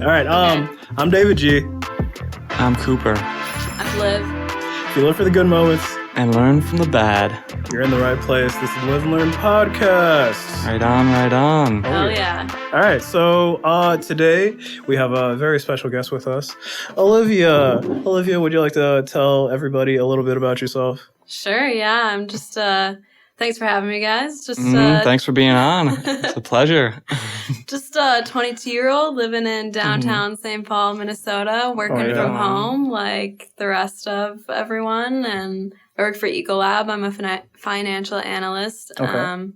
All right, I'm David G. I'm Cooper. I'm Liv. If you live for the good moments And learn from the bad. you're in the right place. This is Live and Learn Podcast. Right on, right on. Oh, yeah. All right, so today we have a very special guest with us, Olivia. Olivia, would you like to tell everybody a little bit about yourself? Sure, yeah. I'm just, thanks for having me, guys. Just, Thanks for being on. It's a pleasure. just a 22-year-old living in downtown St. Paul, Minnesota, working Right from on. home like the rest of everyone. And I work for Ecolab. I'm a financial analyst. Okay.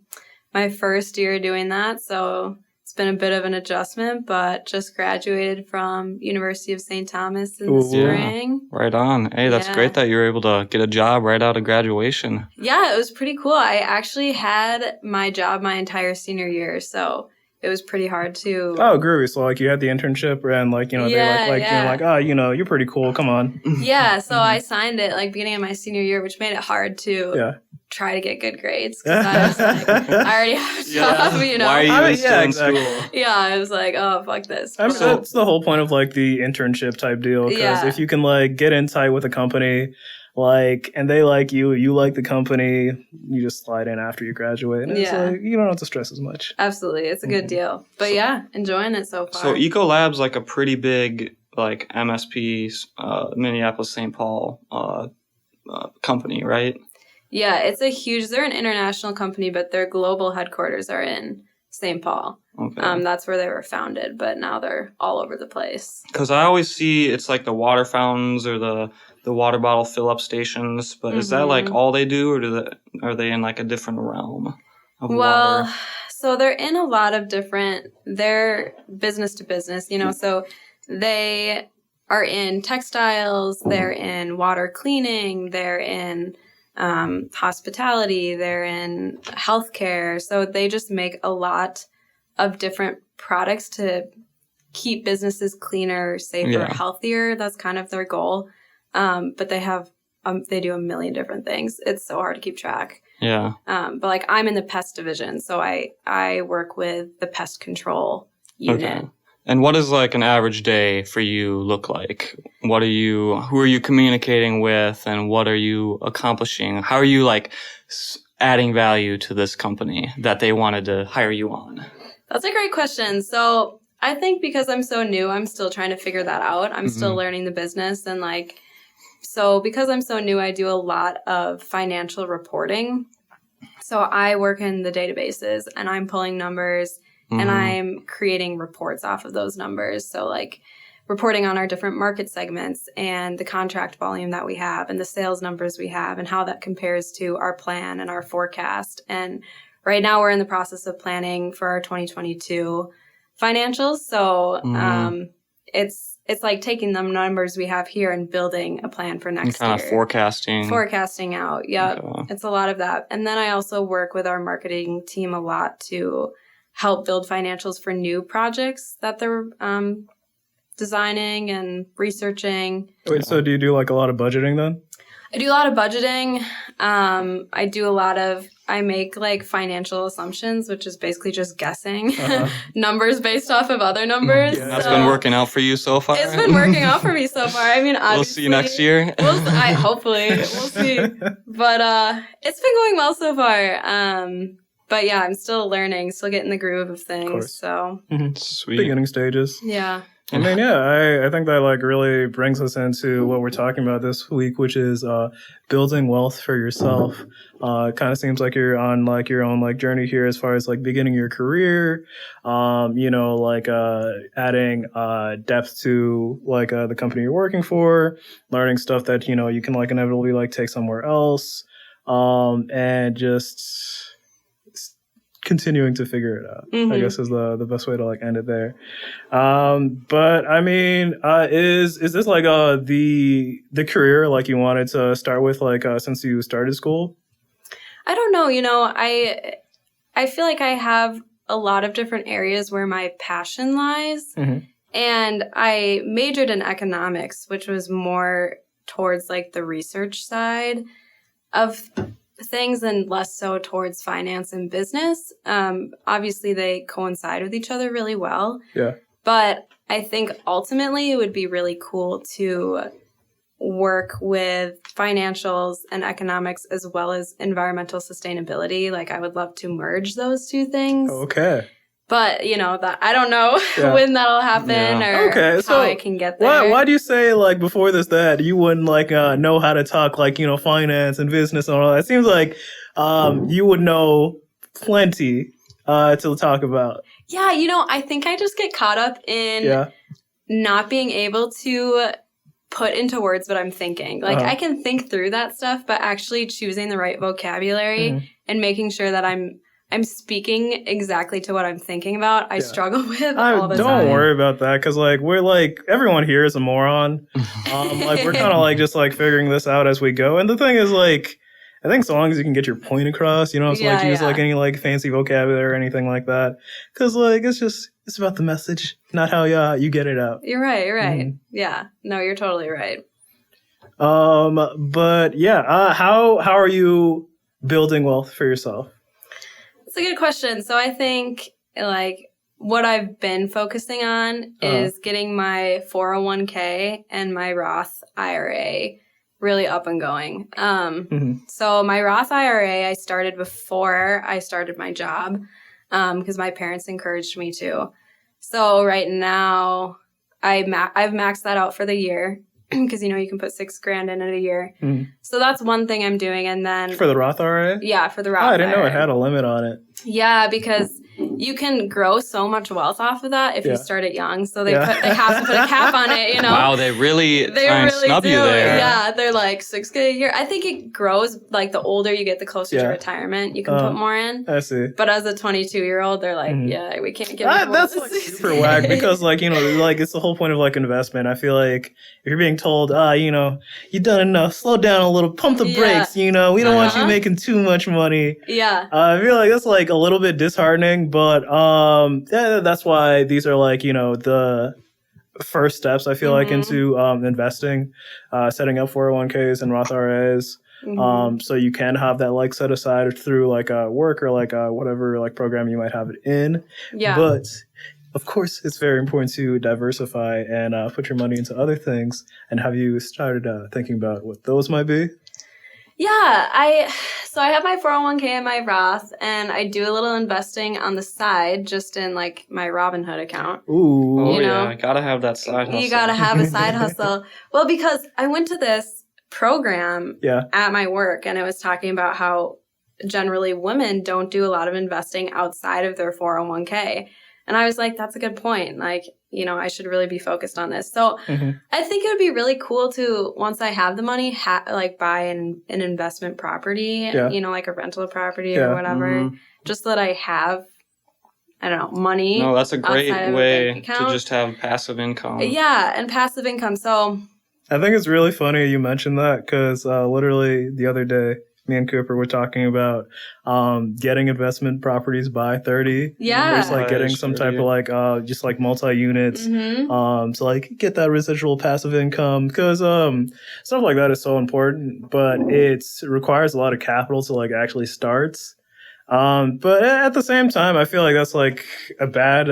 My first year doing that, so it's been a bit of an adjustment, but just graduated from University of St. Thomas in the Ooh. spring. Right on. Hey, that's Yeah. great that you were able to get a job right out of graduation. Yeah, it was pretty cool. I actually had my job my entire senior year, so it was pretty hard to. Oh, groovy. So, like, you had the internship and, like, you know, Yeah, they like yeah. you're like, oh, you know, you're pretty cool. Come on. Yeah, so I signed it like beginning of my senior year, which made it hard to Yeah. try to get good grades because I was like, I already have a job, you know. Why are you I mean, even still yeah, in exactly. school? Yeah, I was like, oh, fuck this. I mean, But- that's the whole point of, like, the internship type deal. Because Yeah. if you can, like, get in tight with a company, like, and they like you like the company, you just slide in after you graduate. And it's Yeah. like, you don't have to stress as much. Absolutely, it's a good deal. But yeah, enjoying it so far. So Ecolab's like a pretty big like MSP, Minneapolis, St. Paul company, right? Yeah, it's a huge. They're an international company, but their global headquarters are in St. Paul. Okay. That's where they were founded, but now they're all over the place. Because I always see it's like the water fountains or the water bottle fill up stations, but is that like all they do, or are they in like a different realm of Well, water? so they're in a lot of different. They're business to business, you know. So they are in textiles. They're in water cleaning. They're in hospitality. They're in healthcare. So they just make a lot of different products to keep businesses cleaner, safer, Yeah. healthier. That's kind of their goal. But they do a million different things. It's so hard to keep track. Yeah. But like I'm in the pest division, so I work with the pest control unit. Okay. And what does like an average day for you look like? Who are you communicating with, and what are you accomplishing? How are you like adding value to this company that they wanted to hire you on? That's a great question. So I think because I'm so new, I'm still trying to figure that out. I'm still learning the business, and like, so because I'm so new, I do a lot of financial reporting. So I work in the databases and I'm pulling numbers and I'm creating reports off of those numbers. So like reporting on our different market segments and the contract volume that we have and the sales numbers we have and how that compares to our plan and our forecast. And right now we're in the process of planning for our 2022 financials. So it's like taking the numbers we have here and building a plan for next Kind year. of forecasting. Forecasting out. Yep. Okay. It's a lot of that. And then I also work with our marketing team a lot to help build financials for new projects that they're designing and researching. Wait, so do you do, like, a lot of budgeting then? I do a lot of budgeting. I make like financial assumptions, which is basically just guessing numbers based off of other numbers. Yeah. That's So been working out for you so far? It's been working out for me so far. I mean, obviously, We'll see you next year. Hopefully, we'll see. But it's been going well so far. But yeah, I'm still learning, still getting the groove of things. course. So Sweet. Beginning stages. yeah. I mean, yeah, I think that, like, really brings us into what we're talking about this week, which is building wealth for yourself. Kind of seems like you're on, like, your own, like, journey here as far as, like, beginning your career, you know, like, adding depth to, like, the company you're working for, learning stuff that, you know, you can, like, inevitably, like, take somewhere else, and just continuing to figure it out, I guess, is the best way to, like, end it there. But I mean, is this like the career like you wanted to start with, like, since you started school? I don't know. You know, I feel like I have a lot of different areas where my passion lies. And I majored in economics, which was more towards like the research side of things and less so towards finance and business. Obviously, they coincide with each other really well. Yeah. But I think ultimately it would be really cool to work with financials and economics as well as environmental sustainability. Like I would love to merge those two things. Okay. But, that I don't know when that'll happen or how I can get there. Why do you say, like, before that you wouldn't, like, know how to talk, like, finance and business and all that? It seems like you would know plenty to talk about. Yeah, I think I just get caught up in not being able to put into words what I'm thinking. Like, I can think through that stuff, but actually choosing the right vocabulary and making sure that I'm speaking exactly to what I'm thinking about, I struggle with all the time. Don't worry about that, because, like, we're, like, everyone here is a moron. Like, we're kind of, like, just, like, figuring this out as we go. And the thing is, like, I think so long as you can get your point across, you don't have to, like, use, like, any, like, fancy vocabulary or anything like that. Because, like, it's about the message, not how you get it out. You're right. Yeah. No, you're totally right. But, yeah, how are you building wealth for yourself? It's a good question. So I think, like, what I've been focusing on is getting my 401k and my Roth IRA really up and going. So my Roth IRA, I started before I started my job because my parents encouraged me to. So right now, I've maxed that out for the year because, you can put $6,000 in it a year. So that's one thing I'm doing. And then for the Roth IRA? Yeah, for the Roth IRA. I didn't know it had a limit on it. Yeah, because you can grow so much wealth off of that if you start it young. So they have to put a cap on it, Wow, they really try and snub you there. Yeah, they're like $6,000 a year. I think it grows, like, the older you get, the closer to retirement you can put more in. I see. But as a 22-year-old, they're like, yeah, we can't give you that's like super whack because, like, like, it's the whole point of, like, investment. I feel like if you're being told, you've done enough, slow down a little, pump the brakes, we don't want you making too much money. Yeah. I feel like that's, like, a little bit disheartening, but that's why these are, like, the first steps, I feel like, into investing, setting up 401ks and Roth IRAs. So you can have that, like, set aside through, like, work or, like, whatever, like, program you might have it in. Yeah. But of course, it's very important to diversify and put your money into other things. And have you started thinking about what those might be? Yeah, I have my 401k and my Roth, and I do a little investing on the side, just in, like, my Robinhood account. Ooh. Oh, yeah, gotta have that side hustle. You gotta have a side hustle. Well, because I went to this program at my work, and it was talking about how generally women don't do a lot of investing outside of their 401k. And I was like, that's a good point. Like, I should really be focused on this. So I think it would be really cool to, once I have the money, buy an investment property, like a rental property or whatever, just so that I have, I don't know, money. No, that's a great way to just have passive income. Yeah, and passive income. So I think it's really funny you mentioned that because literally the other day, me and Cooper were talking about getting investment properties by 30. Yeah. Just, like, getting some type of, like, just, like, multi-units. So, like, get that residual passive income because stuff like that is so important, but it requires a lot of capital to, like, actually start. But at the same time, I feel like that's, like, a bad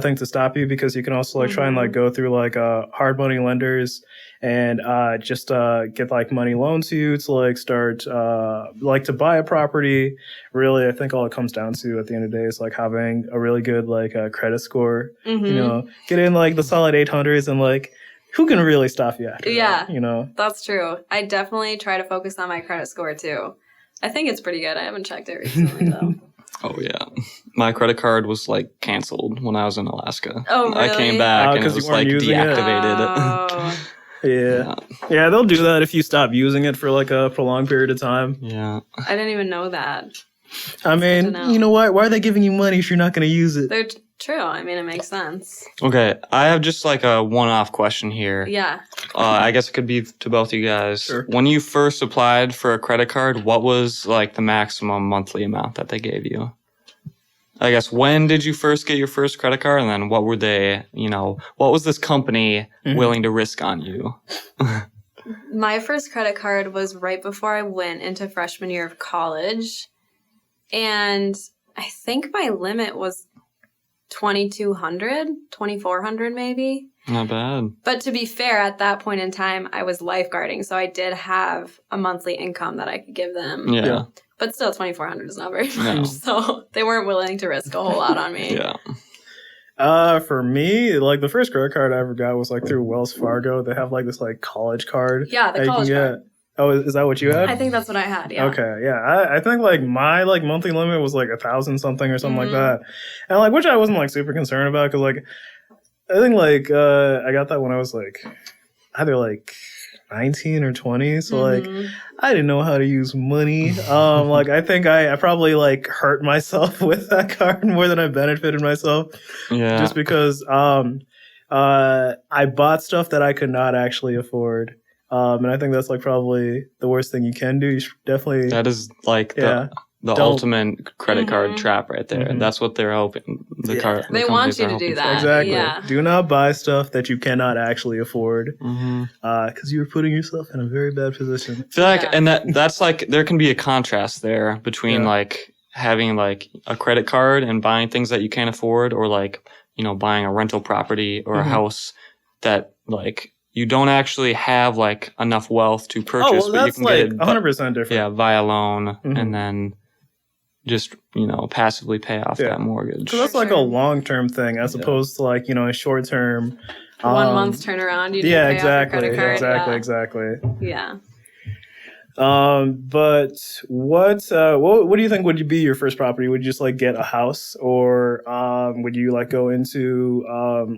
thing to stop you because you can also, like, try and, like, go through, like, hard money lenders and just get, like, money loaned to you to, like, start like, to buy a property. Really, I think all it comes down to at the end of the day is, like, having a really good, like, credit score. Get in, like, the solid 800s and, like, who can really stop you after that, That's true. I definitely try to focus on my credit score too. I think it's pretty good. I haven't checked it recently though. Oh, yeah. My credit card was, like, canceled when I was in Alaska. Oh, really? I came back and it was, like, deactivated. Yeah, they'll do that if you stop using it for, like, a prolonged period of time. Yeah. I didn't even know that. I mean, you know what? Why are they giving you money if you're not going to use it? They're true. I mean, it makes sense. Okay, I have just, like, a one-off question here. Yeah. I guess it could be to both you guys. Sure. When you first applied for a credit card, what was, like, the maximum monthly amount that they gave you? I guess, when did you first get your first credit card? And then what were they, what was this company willing to risk on you? My first credit card was right before I went into freshman year of college. And I think my limit was $2,200, $2,400 maybe. Not bad. But to be fair, at that point in time, I was lifeguarding, so I did have a monthly income that I could give them. Yeah. But still, $2,400 is not very much. No. So they weren't willing to risk a whole lot on me. Yeah. For me, like the first credit card I ever got was like through Wells Fargo. They have like this like college card. Yeah, the that you college can get. card. Oh, is that what you had? I think that's what I had, yeah. Okay, yeah. I think like my like monthly limit was like 1,000 something or something like Mm-hmm. that, and like which I wasn't like super concerned about because like I think like I got that when I was like either like 19 or 20, so like Mhm. I didn't know how to use money. Like I think I probably like hurt myself with that card more than I benefited myself, Yeah. just because I bought stuff that I could not actually afford. And I think that's like probably the worst thing you can do. You should definitely That is like yeah. the Don't- ultimate credit card Mhm. trap right there. Mhm. That's what they're hoping. The Yeah. card. They want you to do that. Exactly. Yeah. Do not buy stuff that you cannot actually afford, Mm-hmm. because you're putting yourself in a very bad position. I feel like, Yeah. and that's like there can be a contrast there between Yeah. like having like a credit card and buying things that you can't afford, or like buying a rental property or a Mhm. house that like you don't actually have like enough wealth to purchase, Oh, well, but you that's can like get it 100% different. yeah via loan Mhm. and then just passively pay off Yeah. that mortgage. Because that's For like sure. a long-term thing as Yeah. opposed to like a short-term. 1 month turnaround, you need Yeah, to pay exactly, off your credit card. exactly. Yeah. But what do you think would be your first property? Would you just like get a house, or would you like go into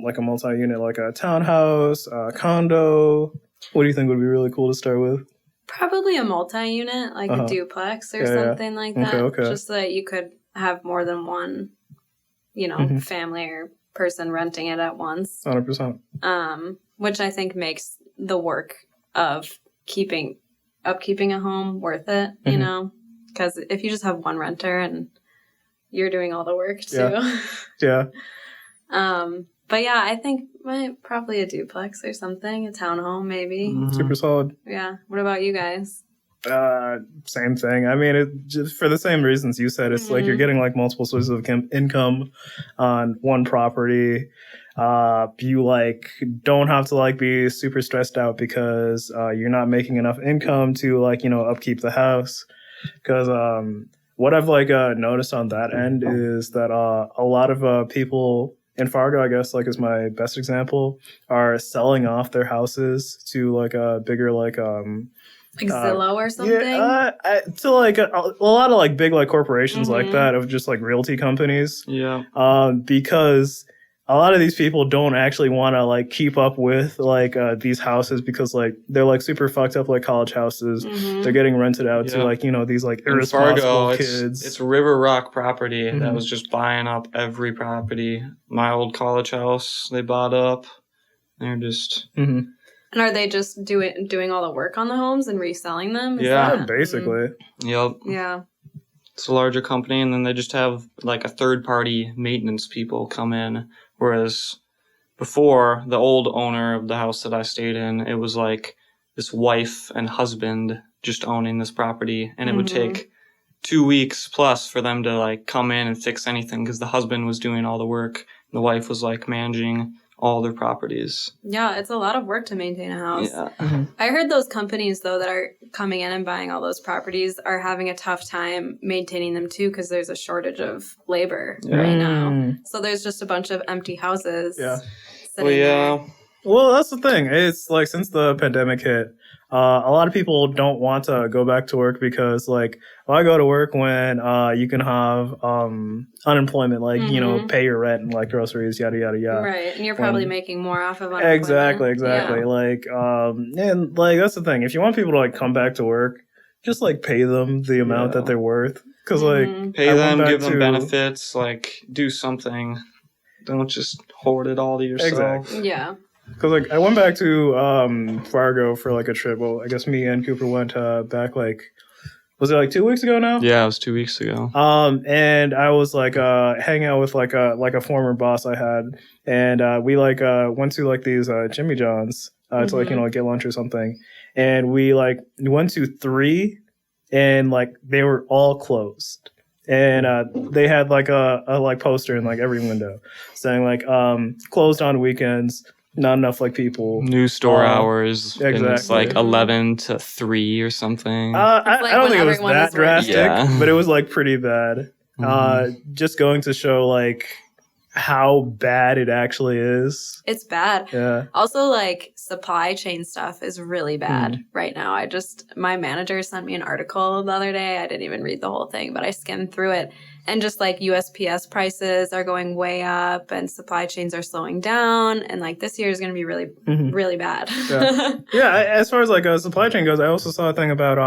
like a multi-unit, like a townhouse, a condo? What do you think would be really cool to start with? Probably a multi-unit, like Uh-huh. a duplex or Yeah, yeah. something like Okay, that. okay. Just so that you could have more than one, Mhm. family or person renting it at once. 100%. Which I think makes the work of upkeeping a home worth it, Mhm. because if you just have one renter and you're doing all the work too. Yeah. But yeah, I think probably a duplex or something, a townhome maybe. Mhm. Super solid. Yeah. What about you guys? Same thing. I mean, it just for the same reasons you said. It's like you're Mhm. getting like multiple sources of income on one property. You like don't have to like be super stressed out because you're not making enough income to like upkeep the house. Because what I've like noticed on that end is that a lot of people in Fargo, I guess, like is my best example, are selling off their houses to like a bigger like Like Zillow or something? yeah, to like a lot of like big like corporations like Mhm. that of just like realty companies. Yeah. Because a lot of these people don't actually want to like keep up with like these houses because like they're like super fucked up like college houses. Mhm. They're getting rented out to Yeah. like these like In irresponsible Fargo, kids. it's River Rock property that Mhm. was just buying up every property. My old college house, they bought up. They're just Mhm. And are they just doing all the work on the homes and reselling them? Is Yeah. Yeah, basically. yep. Yeah. It's a larger company, and then they just have like a third party maintenance people come in. Whereas before, the old owner of the house that I stayed in, it was like this wife and husband just owning this property, and it would Mhm. take 2 weeks plus for them to like come in and fix anything because the husband was doing all the work. And the wife was like managing all their properties. Yeah, it's a lot of work to maintain a house. Yeah. Mhm. I heard those companies, though, that are coming in and buying all those properties are having a tough time maintaining them, too, because there's a shortage of labor right now. Mm. So there's just a bunch of empty houses. Yeah. Sitting Well, yeah. Well, that's the thing. It's like since the pandemic hit, a lot of people don't want to go back to work because, like, why go to work when you can have unemployment, like Mhm. pay your rent and like groceries, yada yada there. yada. Right. And you're probably When- making more off of unemployment. Exactly. Yeah. Like, and like that's the thing. If you want people to like come back to work, just like pay them the amount Yeah. that they're worth. Because like Mhm. Pay I went them, back give them to- benefits, like do something. Don't just hoard it all to yourself. Exactly. Yeah. Because like I went back to Fargo for like a trip. Well, I guess me and Cooper went back like was it like 2 weeks ago now? Yeah, it was 2 weeks ago. And I was like hanging out with like a former boss I had, and we like went to like these Jimmy John's to like Mhm. get lunch or something, and we like went to 3, and like they were all closed. and they had like a like poster in like every window saying like closed on weekends, not enough like people. New store hours. And it's exactly. like 11 to 3 or something. I like don't when think it was everyone that is working. drastic, Yeah. but it was like pretty bad. Just going to show like how bad it actually is. It's bad. Yeah. Also, like, supply chain stuff is really bad right now. My manager sent me an article the other day. I didn't even read the whole thing, but I skimmed through it. And just like USPS prices are going way up and supply chains are slowing down. And like this year is going to be really, really bad. Yeah, as far as like supply chain goes, I also saw a thing about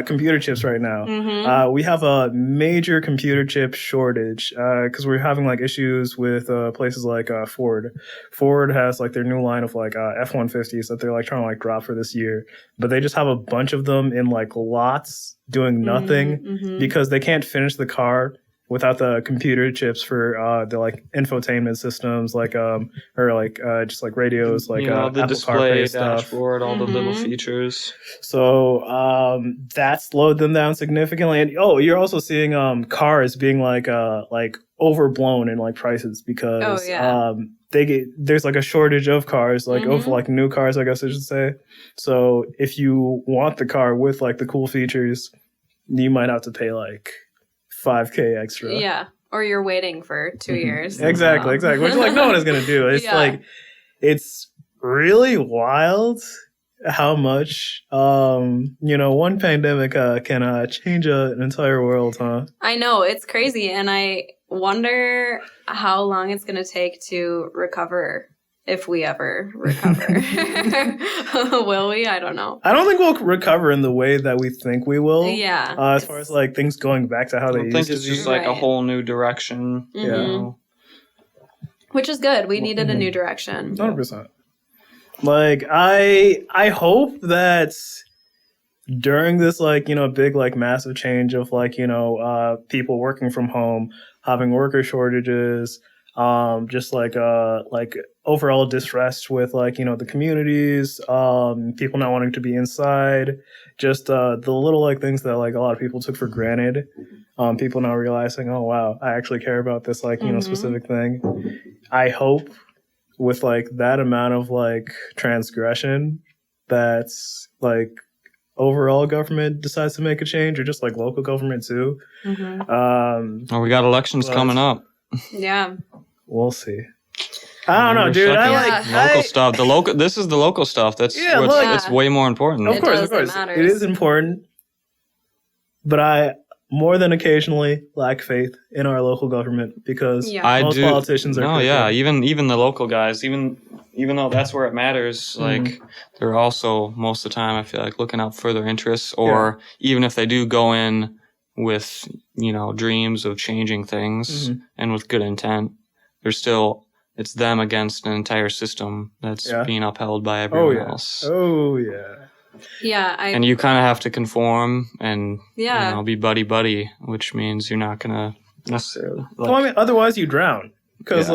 computer chips right now. We have a major computer chip shortage because we're having like issues with places like Ford. Ford has like their new line of like F-150s that they're like trying to like drop for this year, but they just have a bunch of them in like lots doing nothing because they can't finish the car without the computer chips for the like infotainment systems, like or like just like radios, like the Apple display, CarPlay stuff. dashboard, all the little features. So that slowed them down significantly. And you're also seeing cars being like overblown in like prices because there's like a shortage of cars, like of like new cars, I guess I should say. So if you want the car with like the cool features, you might have to pay like $5,000 extra. Yeah. Or you're waiting for 2 years. Exactly. Which like no one is gonna do. It's like it's really wild how much one pandemic can change an entire world, huh? I know, it's crazy, and I wonder how long it's going to take to recover, if we ever recover. Will we? I don't know. I don't think we'll recover in the way that we think we will. Yeah. As far as like things going back to how they used to be. I think it's just like a whole new direction. Yeah. Which is good. We needed a new direction. 100%. Like I hope that during this like big like massive change of like people working from home, having worker shortages, just like overall distress with like the communities, people not wanting to be inside, just the little like things that like a lot of people took for granted, people now realizing, oh wow, I actually care about this like specific thing. I hope with like that amount of like transgression that's like overall government decides to make a change, or just like local government too. We got elections coming up. Yeah, we'll see. I don't know, dude. Local stuff. This is the local stuff. That's it's way more important. Of course, it is important. But I more than occasionally lack faith in our local government because most politicians are. No, yeah, even the local guys, even though that's where it matters, like they're also most of the time I feel like looking out for their interests, or even if they do go in with dreams of changing things and with good intent, it's them against an entire system that's being upheld by everyone else. Oh yeah. Yeah, and you kind of have to conform and be buddy, which means you're not gonna necessarily. Otherwise you drown because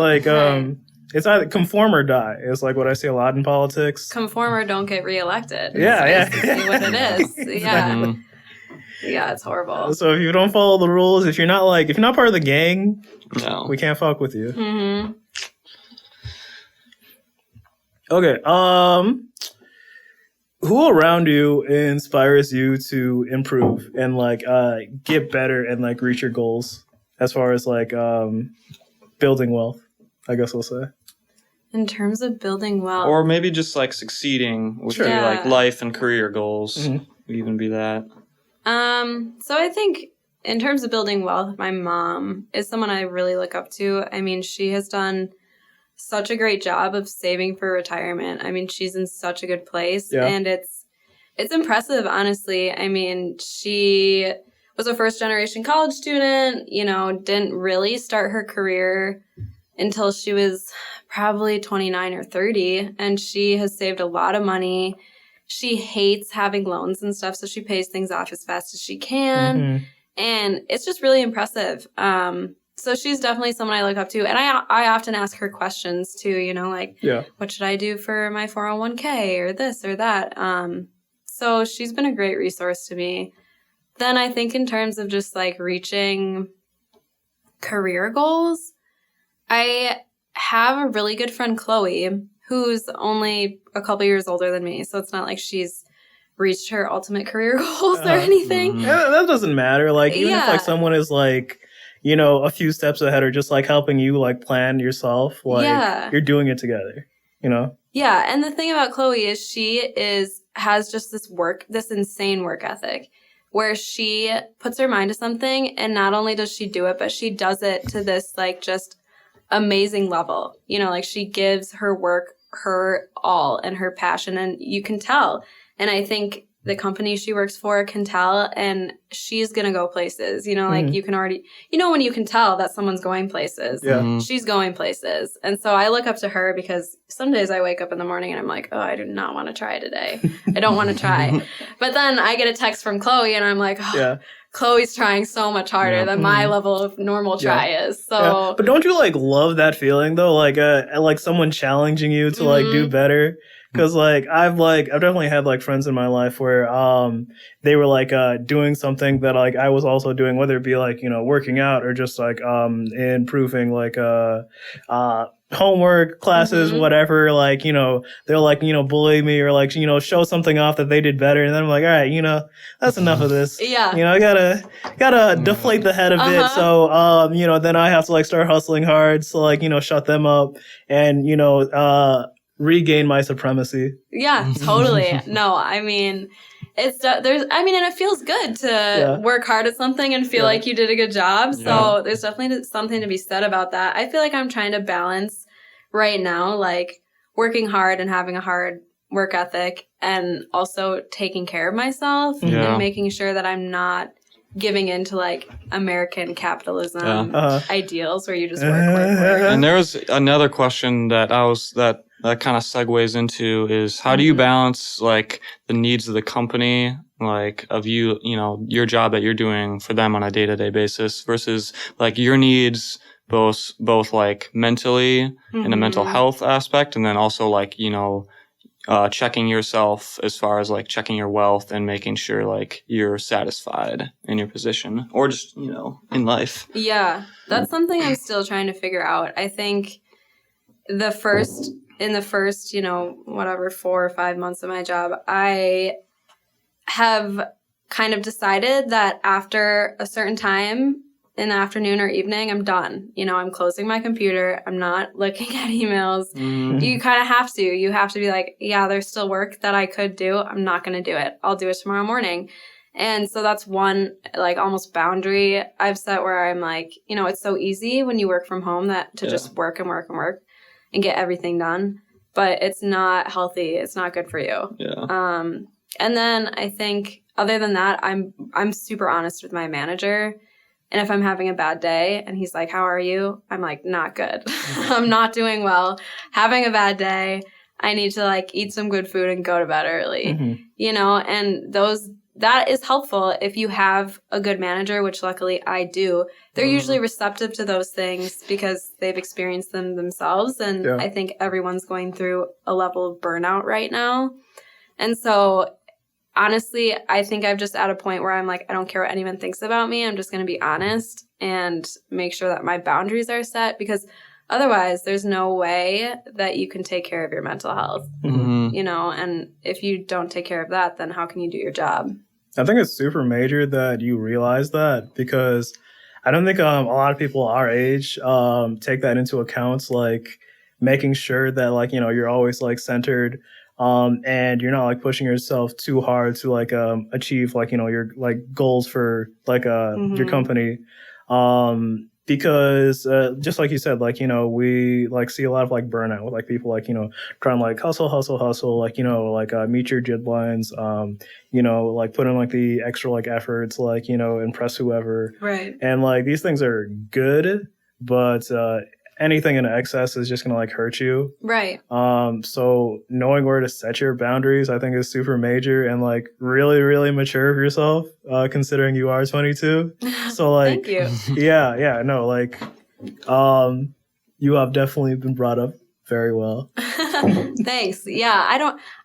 it's either conform or die. It's like what I see a lot in politics. Conform or don't get reelected. It's basically what it is. Yeah, yeah, it's horrible. So if you don't follow the rules, if you're not part of the gang, we can't fuck with you. Okay. Who around you inspires you to improve and like get better and like reach your goals as far as like building wealth, I guess we'll say. In terms of building wealth, or maybe just like succeeding with your like life and career goals, would even be that. So I think in terms of building wealth, my mom is someone I really look up to. I mean, she has done such a great job of saving for retirement. I mean, she's in such a good place and it's impressive, honestly. I mean, she was a first generation college student, didn't really start her career until she was probably 29 or 30, and she has saved a lot of money. She hates having loans and stuff, so she pays things off as fast as she can. And it's just really impressive. So she's definitely someone I look up to. And I often ask her questions too, what should I do for my 401k or this or that? So she's been a great resource to me. then I think in terms of just like reaching career goals, I have a really good friend, Chloe, who's only a couple years older than me. So it's not like she's reached her ultimate career goals or anything. Yeah, that doesn't matter. Like, even if like someone is like, you know, a few steps ahead or just like helping you like plan yourself, like you're doing it together, you know? Yeah. And the thing about Chloe is has just this insane work ethic where she puts her mind to something, and not only does she do it, but she does it to this like just amazing level. You know, like she gives her work her all and her passion, and you can tell. And I think the company she works for can tell, and she's going to go places, you know, like you can already, you know, when you can tell that someone's going places, she's going places. And so I look up to her because some days I wake up in the morning and I'm like, oh, I do not want to try today. I don't want to try. But then I get a text from Chloe and I'm like, oh, Chloe's trying so much harder than my level of normal try is. So, but don't you like love that feeling though? Like someone challenging you to like do better. Cause like, I've definitely had like friends in my life where, they were like, doing something that like I was also doing, whether it be like, you know, working out or just like, improving like, homework, classes, whatever. Like, you know, they'll like, you know, bully me or like, you know, show something off that they did better. And then I'm like, all right, you know, that's enough of this. Yeah. You know, I gotta deflate the head a bit. So, you know, then I have to like start hustling hard. So like, you know, shut them up and, you know, regain my supremacy. Yeah, totally. No, I mean, and it feels good to work hard at something and feel like you did a good job. So there's definitely something to be said about that. I feel like I'm trying to balance right now, like working hard and having a hard work ethic and also taking care of myself and making sure that I'm not giving into like American capitalism ideals where you just work. And there was another question that that kind of segues into is how do you balance like the needs of the company, like of you know, your job that you're doing for them on a day-to-day basis versus like your needs, both like mentally in a mental health aspect, and then also like, you know, checking yourself as far as like checking your wealth and making sure like you're satisfied in your position or just, you know, in life. Yeah, that's something I'm still trying to figure out. I think in the first, you know, whatever, 4 or 5 months of my job, I have kind of decided that after a certain time in the afternoon or evening, I'm done. You know, I'm closing my computer. I'm not looking at emails. You kind of have to. You have to be like, yeah, there's still work that I could do. I'm not going to do it. I'll do it tomorrow morning. And so that's one, like, almost boundary I've set where I'm like, you know, it's so easy when you work from home that to just work and work and work and get everything done. But it's not healthy. It's not good for you. Yeah. And then I think other than that, I'm super honest with my manager. And if I'm having a bad day and he's like, how are you? I'm like, not good. I'm not doing well. Having a bad day. I need to like eat some good food and go to bed early, you know, and that is helpful if you have a good manager, which luckily I do. They're usually receptive to those things because they've experienced them themselves. And I think everyone's going through a level of burnout right now. And so honestly, I think I'm just at a point where I'm like, I don't care what anyone thinks about me. I'm just going to be honest and make sure that my boundaries are set because otherwise there's no way that you can take care of your mental health, you know, and if you don't take care of that, then how can you do your job? I think it's super major that you realize that because I don't think a lot of people our age take that into account, like making sure that like, you know, you're always like centered and you're not like pushing yourself too hard to like achieve like, you know, your like goals for like your company. Because just like you said, like, you know, we like see a lot of like burnout with like people like, you know, trying to like hustle, like, you know, like meet your deadlines, you know, like put in like the extra like efforts, like, you know, impress whoever. Right. And like these things are good, but anything in excess is just going to like hurt you. Right. So knowing where to set your boundaries, I think is super major and like really, really mature of yourself, considering you are 22. So like, thank you. Yeah, no, like, you have definitely been brought up very well. Thanks. Yeah.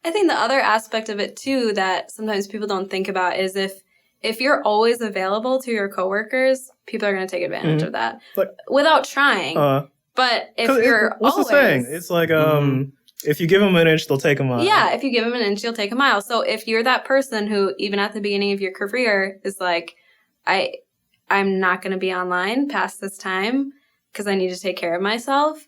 I think the other aspect of it too, that sometimes people don't think about is if if you're always available to your coworkers, people are going to take advantage of that But- without trying. But if you're what's always... the saying? It's like, if you give them an inch, they'll take a mile. Yeah, if you give them an inch, you'll take a mile. So if you're that person who, even at the beginning of your career, is like, I'm not going to be online past this time because I need to take care of myself,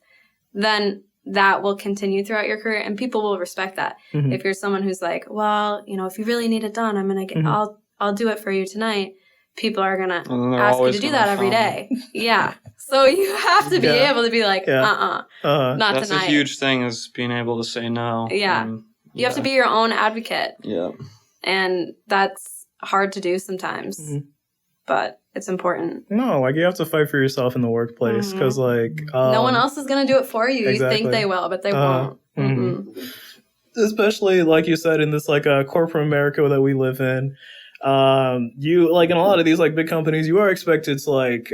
then that will continue throughout your career and people will respect that. Mm-hmm. If you're someone who's like, well, you know, if you really need it done, I'm going to get, I'll do it for you tonight. People are going to ask you to do that every day. Yeah. So you have to be able to be like, not That's tonight. a huge thing, is being able to say no. Yeah. You have to be your own advocate. Yeah. And that's hard to do sometimes, but it's important. No, like you have to fight for yourself in the workplace because like no one else is going to do it for you. Exactly. You think they will, but they won't. Especially like you said in this like corporate America that we live in. You like in a lot of these like big companies, you are expected to like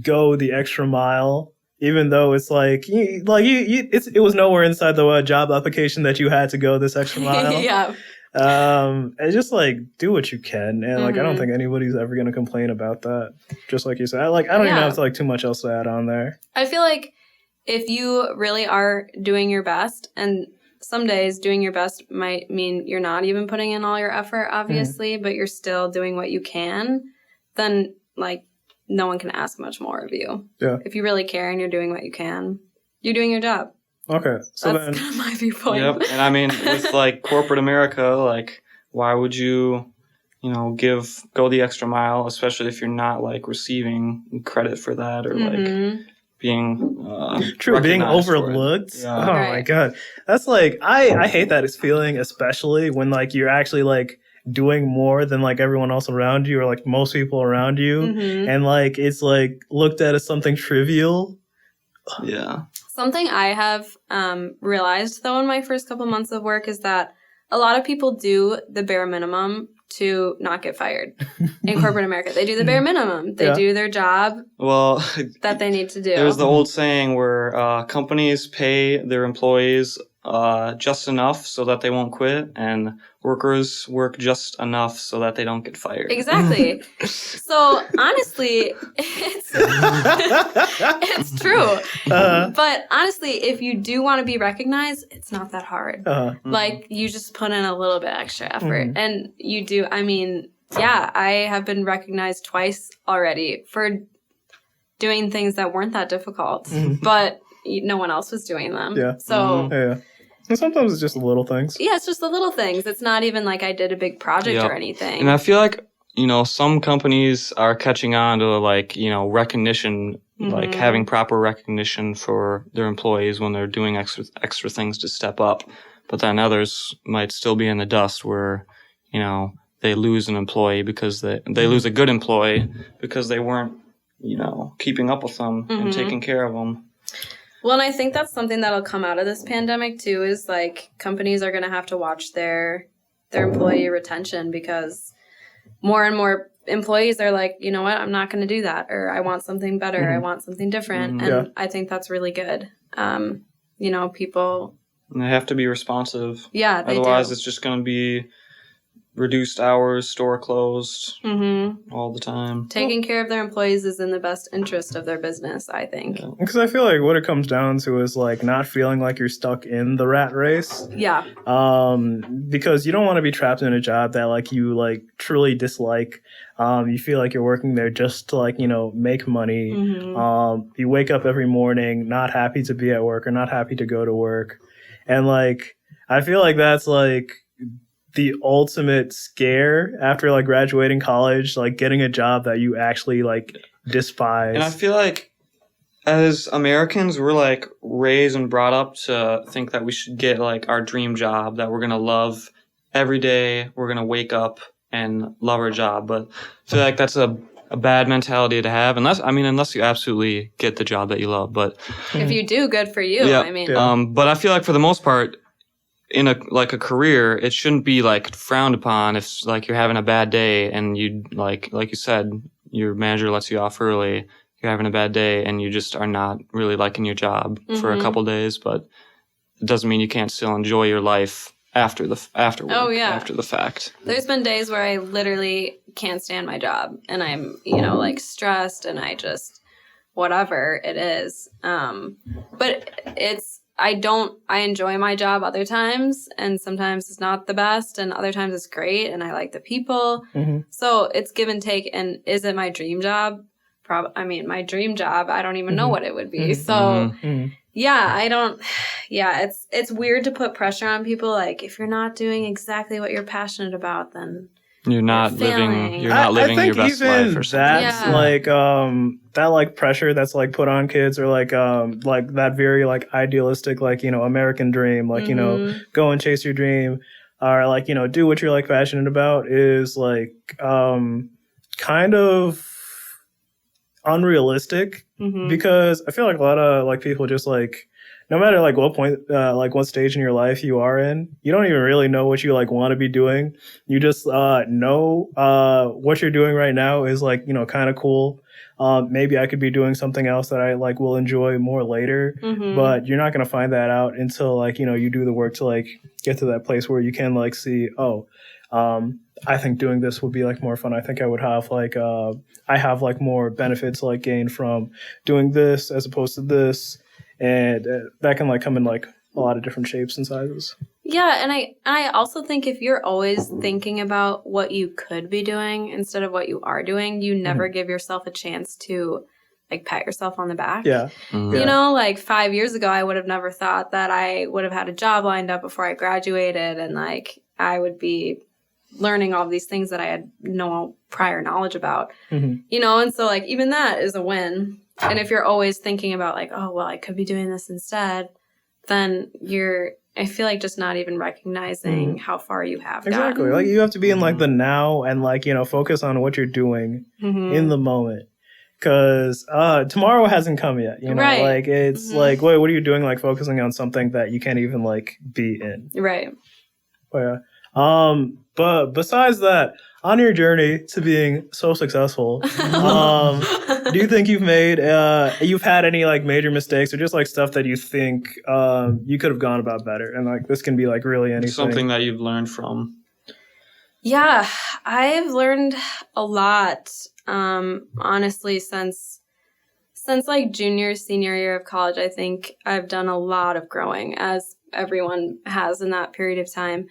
go the extra mile, even though it's like it was nowhere inside the job application that you had to go this extra mile. Yeah. It's just like do what you can, and like I don't think anybody's ever gonna complain about that. Just like you said, I don't even have to like too much else to add on there. I feel like if you really are doing your best, and some days doing your best might mean you're not even putting in all your effort, obviously, but you're still doing what you can, then like no one can ask much more of you. Yeah. If you really care and you're doing what you can, you're doing your job. Okay. So that's kind of my viewpoint. Yep. And I mean, with like corporate America, like why would you, go the extra mile, especially if you're not like receiving credit for that or like being being overlooked. Yeah. Oh my god, that's like I hate that feeling, especially when like you're actually like doing more than like everyone else around you or like most people around you, and like it's like looked at as something trivial. Yeah. Something I have realized though in my first couple months of work is that a lot of people do the bare minimum to not get fired in corporate America. They do the bare minimum. They do their job that they need to do. There's the old saying where companies pay their employees just enough so that they won't quit, and workers work just enough so that they don't get fired. Exactly. So honestly, it's true. But honestly, if you do want to be recognized, it's not that hard. Like you just put in a little bit extra effort, and you do. I mean, I have been recognized twice already for doing things that weren't that difficult, but no one else was doing them. Yeah. So. And sometimes it's just the little things. Yeah, it's just the little things. It's not even like I did a big project or anything. And I feel like, some companies are catching on to like, recognition, like having proper recognition for their employees when they're doing extra things to step up. But then others might still be in the dust where, they lose an employee because they lose a good employee because they weren't, keeping up with them and taking care of them. Well, and I think that's something that'll come out of this pandemic, too, is, like, companies are going to have to watch their employee retention because more and more employees are like, you know what, I'm not going to do that, or I want something better, I want something different, and I think that's really good. People... And they have to be responsive. Yeah, they Otherwise, do. It's just going to be reduced hours, store closed all the time. Taking care of their employees is in the best interest of their business, I think. Because I feel like what it comes down to is like not feeling like you're stuck in the rat race. Yeah. Because you don't want to be trapped in a job that like you like truly dislike. You feel like you're working there just to like, make money. You wake up every morning not happy to be at work or not happy to go to work. And like, I feel like that's like the ultimate scare after like graduating college, like getting a job that you actually like despise. And I feel like as Americans, we're like raised and brought up to think that we should get like our dream job that we're going to love every day. We're going to wake up and love our job. But I feel like that's a bad mentality to have unless you absolutely get the job that you love. But if you do, good for you. Yeah. I mean, but I feel like for the most part, in a career, it shouldn't be like frowned upon if like you're having a bad day and you like you said, your manager lets you off early, you're having a bad day and you just are not really liking your job for a couple days, but it doesn't mean you can't still enjoy your life afterwards, Oh, yeah. after the fact. There's been days where I literally can't stand my job and I'm, you know, like stressed and I just, whatever it is. But I enjoy my job other times and sometimes it's not the best and other times it's great and I like the people. Mm-hmm. So it's give and take. And is it my dream job? My dream job, I don't even know what it would be. Mm-hmm. So Mm-hmm. it's weird to put pressure on people. Like if you're not doing exactly what you're passionate about, then you're not living your best life or something. That's like that like pressure that's like put on kids or like that very like idealistic like, you know, American dream, like, you know, go and chase your dream or like, you know, do what you're like passionate about is like kind of unrealistic because I feel like a lot of like people just like no matter like what point like what stage in your life you are in, you don't even really know what you like want to be doing. You just know what you're doing right now is like, you know, kind of cool. Maybe I could be doing something else that I like will enjoy more later, but you're not going to find that out until like, you know, you do the work to like get to that place where you can like see, I think doing this would be like more fun. I think I would have like I have like more benefits like gain from doing this as opposed to this, and that can like come in like a lot of different shapes and sizes. Yeah, and I also think if you're always thinking about what you could be doing instead of what you are doing, you never give yourself a chance to like pat yourself on the back. Yeah. You know, like 5 years ago, I would have never thought that I would have had a job lined up before I graduated and like I would be learning all these things that I had no prior knowledge about, you know? And so like, even that is a win. And if you're always thinking about like, oh, well, I could be doing this instead, then I feel like just not even recognizing how far you have Exactly. gotten. Like you have to be in like the now and like, you know, focus on what you're doing in the moment. Cause tomorrow hasn't come yet, you know, like it's like, what are you doing? Like focusing on something that you can't even like be in. Right. Oh, yeah. But besides that, on your journey to being so successful, do you think you've had any like major mistakes or just like stuff that you think you could have gone about better? And like this can be like really anything. Something that you've learned from. Yeah, I've learned a lot, honestly, since like junior, senior year of college. I think I've done a lot of growing, as everyone has in that period of time.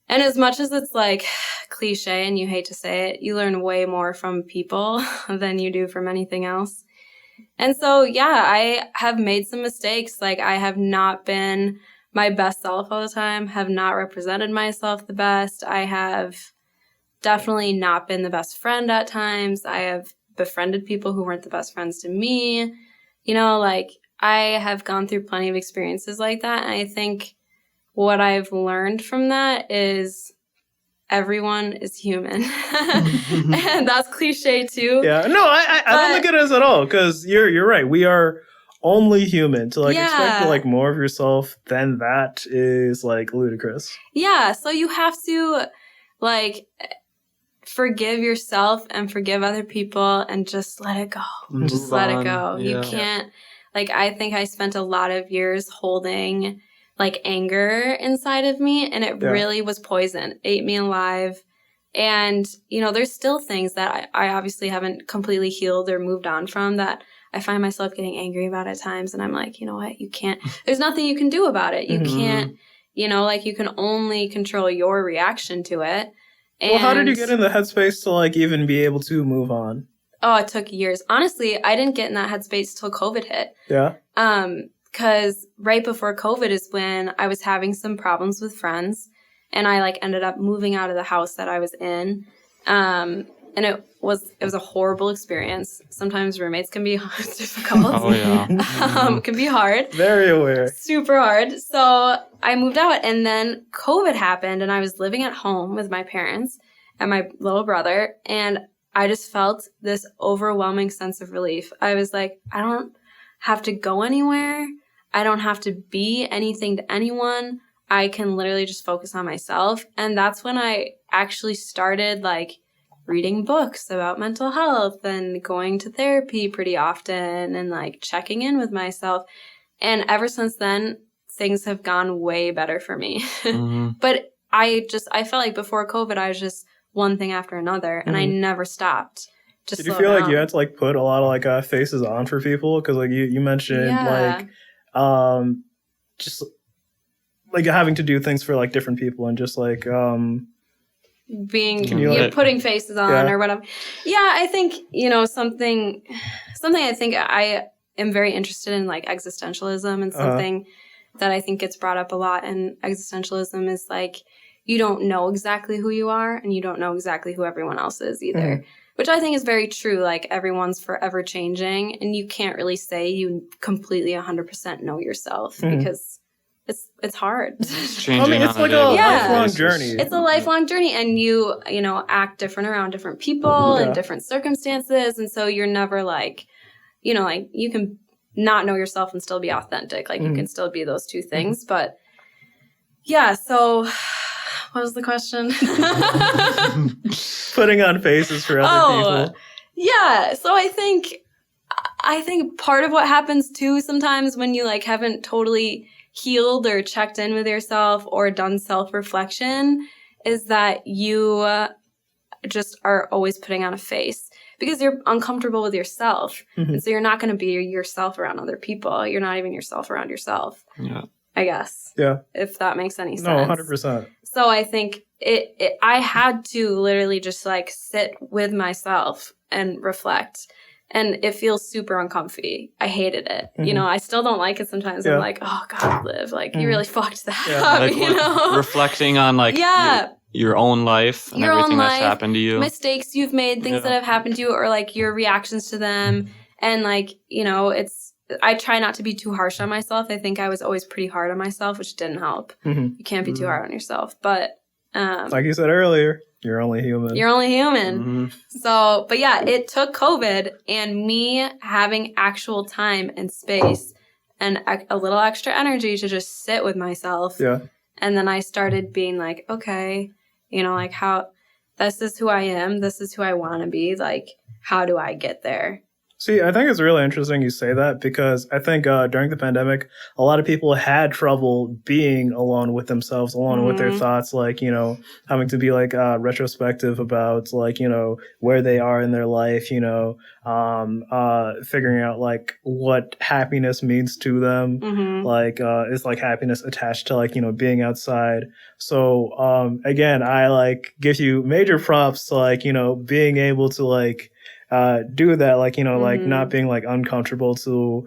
And as much as it's like cliche and you hate to say it, you learn way more from people than you do from anything else. And so, yeah, I have made some mistakes. Like I have not been my best self all the time, have not represented myself the best. I have definitely not been the best friend at times. I have befriended people who weren't the best friends to me. You know, like I have gone through plenty of experiences like that. And I think what I've learned from that is everyone is human. And that's cliche too. Yeah. No, I don't think it is at all. Cause you're right. We are only human. To like expect like more of yourself than that is like ludicrous. Yeah. So you have to like forgive yourself and forgive other people and just let it go. Just let it go. Yeah. You can't, like, I think I spent a lot of years holding like anger inside of me and it really was poison. It ate me alive. And, you know, there's still things that I obviously haven't completely healed or moved on from that I find myself getting angry about at times. And I'm like, you know what? You can't, there's nothing you can do about it. You can't, you know, like you can only control your reaction to it. And well, how did you get in the headspace to like even be able to move on? Oh, it took years. Honestly, I didn't get in that headspace till COVID hit. Yeah. Because right before COVID is when I was having some problems with friends and I like ended up moving out of the house that I was in. And it was a horrible experience. Sometimes roommates can be difficult. Oh, yeah. Can be hard. Very aware. Super hard. So I moved out and then COVID happened and I was living at home with my parents and my little brother. And I just felt this overwhelming sense of relief. I was like, I don't have to go anywhere. I don't have to be anything to anyone. I can literally just focus on myself. And that's when I actually started like reading books about mental health and going to therapy pretty often and like checking in with myself. And ever since then, things have gone way better for me. Mm-hmm. But I felt like before COVID, I was just one thing after another, and I never stopped. Just Did you feel like you had to like put a lot of like faces on for people? Because like you mentioned like just like having to do things for like different people and just like putting faces on or whatever. Yeah, I think something I think I am very interested in, like existentialism, and something that I think gets brought up a lot in existentialism is like you don't know exactly who you are, and you don't know exactly who everyone else is either. Which I think is very true. Like, everyone's forever changing, and you can't really say you completely 100% know yourself because it's hard. It's changing. It's like a lifelong journey. It's a lifelong journey, and you act different around different people and different circumstances, and so you're never like, like you can not know yourself and still be authentic. Like you can still be those two things, but yeah. So. What was the question? Putting on faces for other people. Yeah. So I think part of what happens too sometimes when you like haven't totally healed or checked in with yourself or done self-reflection is that you just are always putting on a face because you're uncomfortable with yourself. And so you're not going to be yourself around other people. You're not even yourself around yourself. Yeah. I guess. Yeah. If that makes any sense. No, 100%. So I think I had to literally just like sit with myself and reflect. And it feels super uncomfy. I hated it. I still don't like it sometimes. I'm like, oh God, Liv, like you really fucked that up, like, reflecting on like your own life and everything that's happened to you. Mistakes you've made, things that have happened to you, or like your reactions to them. And like, I try not to be too harsh on myself. I think I was always pretty hard on myself, which didn't help. You can't be too hard on yourself. But like you said earlier, you're only human. You're only human. So, but yeah, it took COVID and me having actual time and space and a little extra energy to just sit with myself. Yeah. And then I started being like, okay, like how this is who I am. This is who I want to be. Like, how do I get there? See, I think it's really interesting you say that because I think during the pandemic, a lot of people had trouble being alone with themselves, alone with their thoughts, like, having to be like retrospective about like, where they are in their life, figuring out like what happiness means to them. Like, is like happiness attached to like, being outside. So, again, I like give you major props to like, being able to like, do that, like, like not being like uncomfortable to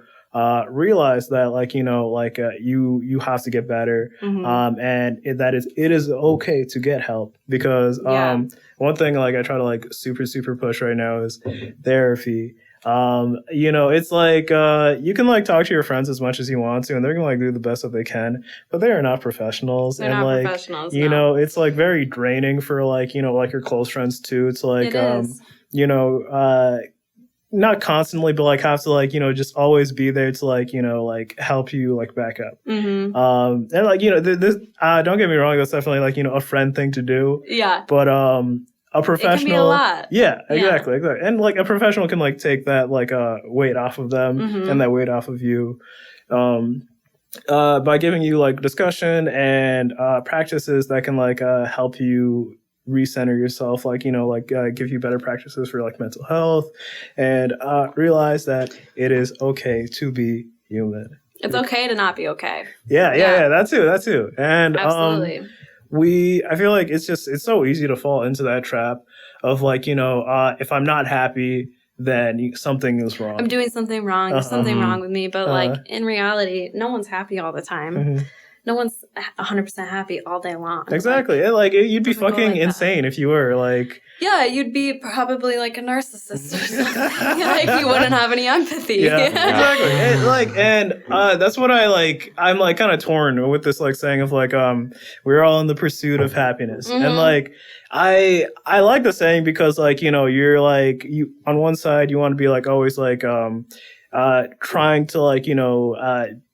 realize that like, you have to get better. And it is okay to get help because one thing like I try to like super push right now is therapy. It's like you can like talk to your friends as much as you want to and they're gonna like do the best that they can, but they are not professionals. They're and not like professionals, it's like very draining for like like your close friends too. It's like it is. Not constantly, but like have to like, just always be there to like, like help you like back up. And like, this, don't get me wrong, that's definitely like, a friend thing to do. Yeah. But, a professional. It can be a lot. Yeah, exactly. And like a professional can like take that like, weight off of them and that weight off of you. By giving you like discussion and, practices that can like, help you recenter yourself, like, give you better practices for like mental health and realize that it is okay to be human. It's okay to not be okay. Yeah, that too. And absolutely. I feel like it's so easy to fall into that trap of like, if I'm not happy, then something is wrong. I'm doing something wrong. There's something wrong with me. But like in reality, no one's happy all the time. No one's 100% happy all day long. Exactly. Like you'd be fucking insane if you were like... Yeah, you'd be probably like a narcissist or something. Like you wouldn't have any empathy. Yeah, exactly. And that's what I'm like kind of torn with this like saying of like, we're all in the pursuit of happiness. And like, I like the saying because like, you're like, you on one side, you want to be like always like, trying to like,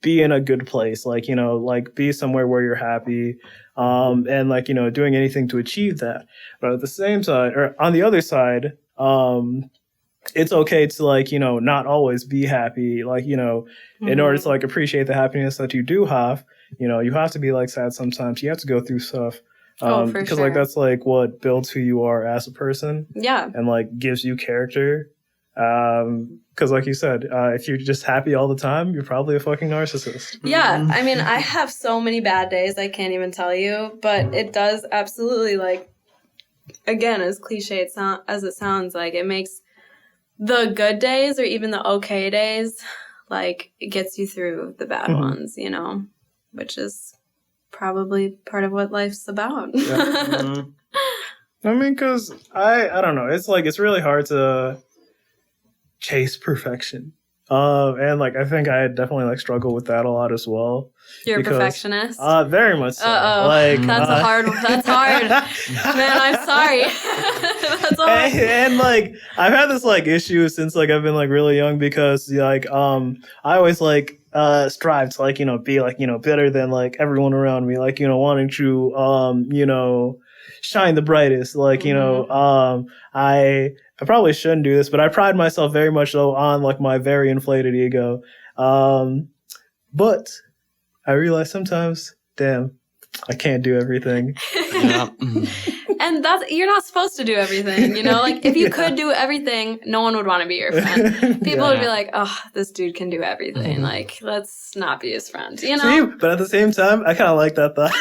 be in a good place, like, like be somewhere where you're happy, and like, doing anything to achieve that. But at the same side, or on the other side, it's okay to like, not always be happy, like, in order to like appreciate the happiness that you do have. you know, you have to be like sad sometimes. You have to go through stuff. For because sure. like that's like what builds who you are as a person Yeah. and like gives you character. Because like you said, if you're just happy all the time, you're probably a fucking narcissist. Yeah. I mean, I have so many bad days, I can't even tell you, but it does absolutely, like, again, as cliche as it sounds, like, it makes the good days or even the okay days, like, it gets you through the bad ones, you know, which is probably part of what life's about. Yeah. I mean, because I don't know. It's like, it's really hard to chase perfection. And like, I think I definitely like struggle with that a lot as well. You're because, a perfectionist? Very much so. Uh-oh. Like, that's a hard one. That's hard. Man, I'm sorry. That's hard. And like, I've had this like issue since like I've been like really young because like, I always like, strive to like, you know, be like, you know, better than like everyone around me, like, you know, wanting to, you know, shine the brightest, like, you know, I probably shouldn't do this, but I pride myself very much so on like my very inflated ego. But I realize sometimes, damn, I can't do everything. Yeah. And you're not supposed to do everything, you know? Like, if you could do everything, no one would want to be your friend. People would be like, oh, this dude can do everything. Like, let's not be his friend, you know? See, but at the same time, I kind of like that thought.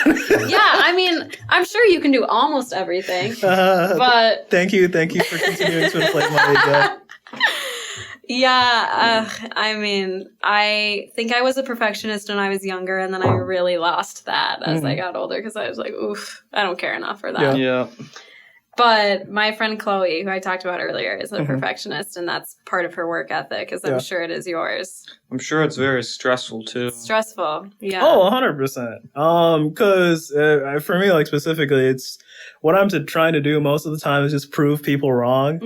Yeah, I mean, I'm sure you can do almost everything, but... Thank you for continuing to inflate my ego. Yeah, I mean, I think I was a perfectionist when I was younger, and then I really lost that as I got older because I was like, oof, I don't care enough for that. Yeah. But my friend Chloe, who I talked about earlier, is a perfectionist, and that's part of her work ethic, as I'm sure it is yours. I'm sure it's very stressful, too. Stressful, yeah. Oh, 100%. Because for me, like, specifically, it's what I'm trying to do most of the time is just prove people wrong.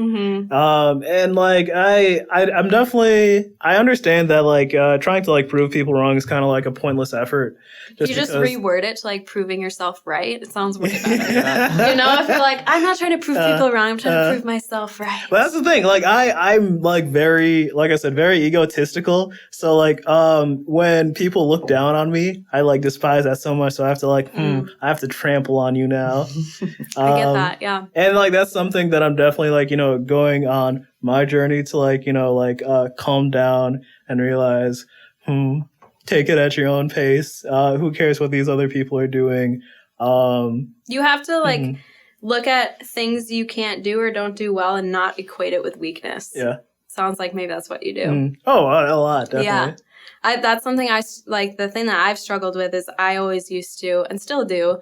And, like, I'm definitely, I understand that, like, trying to, like, prove people wrong is kind of like a pointless effort. Just just reword it to, like, proving yourself right, it sounds way better. You know, I feel like, I'm not trying to prove people wrong, I'm trying to prove myself right. But that's the thing, like, I'm, like, very, like I said, very egotistical. So, like, when people look down on me, I, like, despise that so much. So I have to, like, I have to trample on you now. I get that, yeah. And, like, that's something that I'm definitely, like, you know, going on my journey to, like, you know, like, calm down and realize, take it at your own pace. Who cares what these other people are doing? You have to, like, look at things you can't do or don't do well and not equate it with weakness. Yeah. Sounds like maybe that's what you do. Oh, a lot, definitely. Yeah. That's something like, the thing that I've struggled with is I always used to, and still do,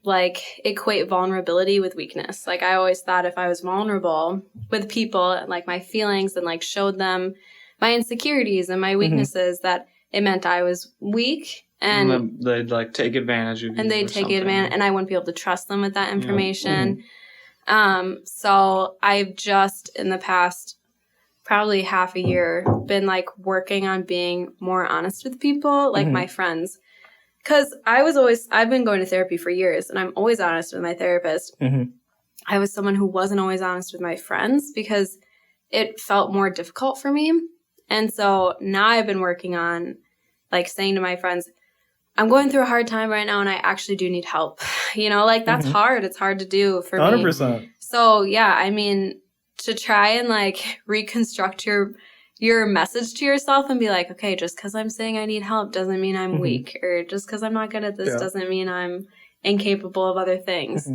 like, equate vulnerability with weakness. Like, I always thought if I was vulnerable with people and, like, my feelings and, like, showed them my insecurities and my weaknesses, that it meant I was weak. And they'd, like, take advantage of you. And they'd take advantage, and I wouldn't be able to trust them with that information. Yeah. So I've just, in the past probably half a year, been, like, working on being more honest with people, like my friends. Because I've been going to therapy for years, and I'm always honest with my therapist. I was someone who wasn't always honest with my friends because it felt more difficult for me. And so now I've been working on, like, saying to my friends, I'm going through a hard time right now and I actually do need help. You know, like, that's hard. It's hard to do for 100%. me. So, yeah, I mean, to try and, like, reconstruct your message to yourself and be like, okay, just because I'm saying I need help doesn't mean I'm weak. Or just because I'm not good at this doesn't mean I'm incapable of other things.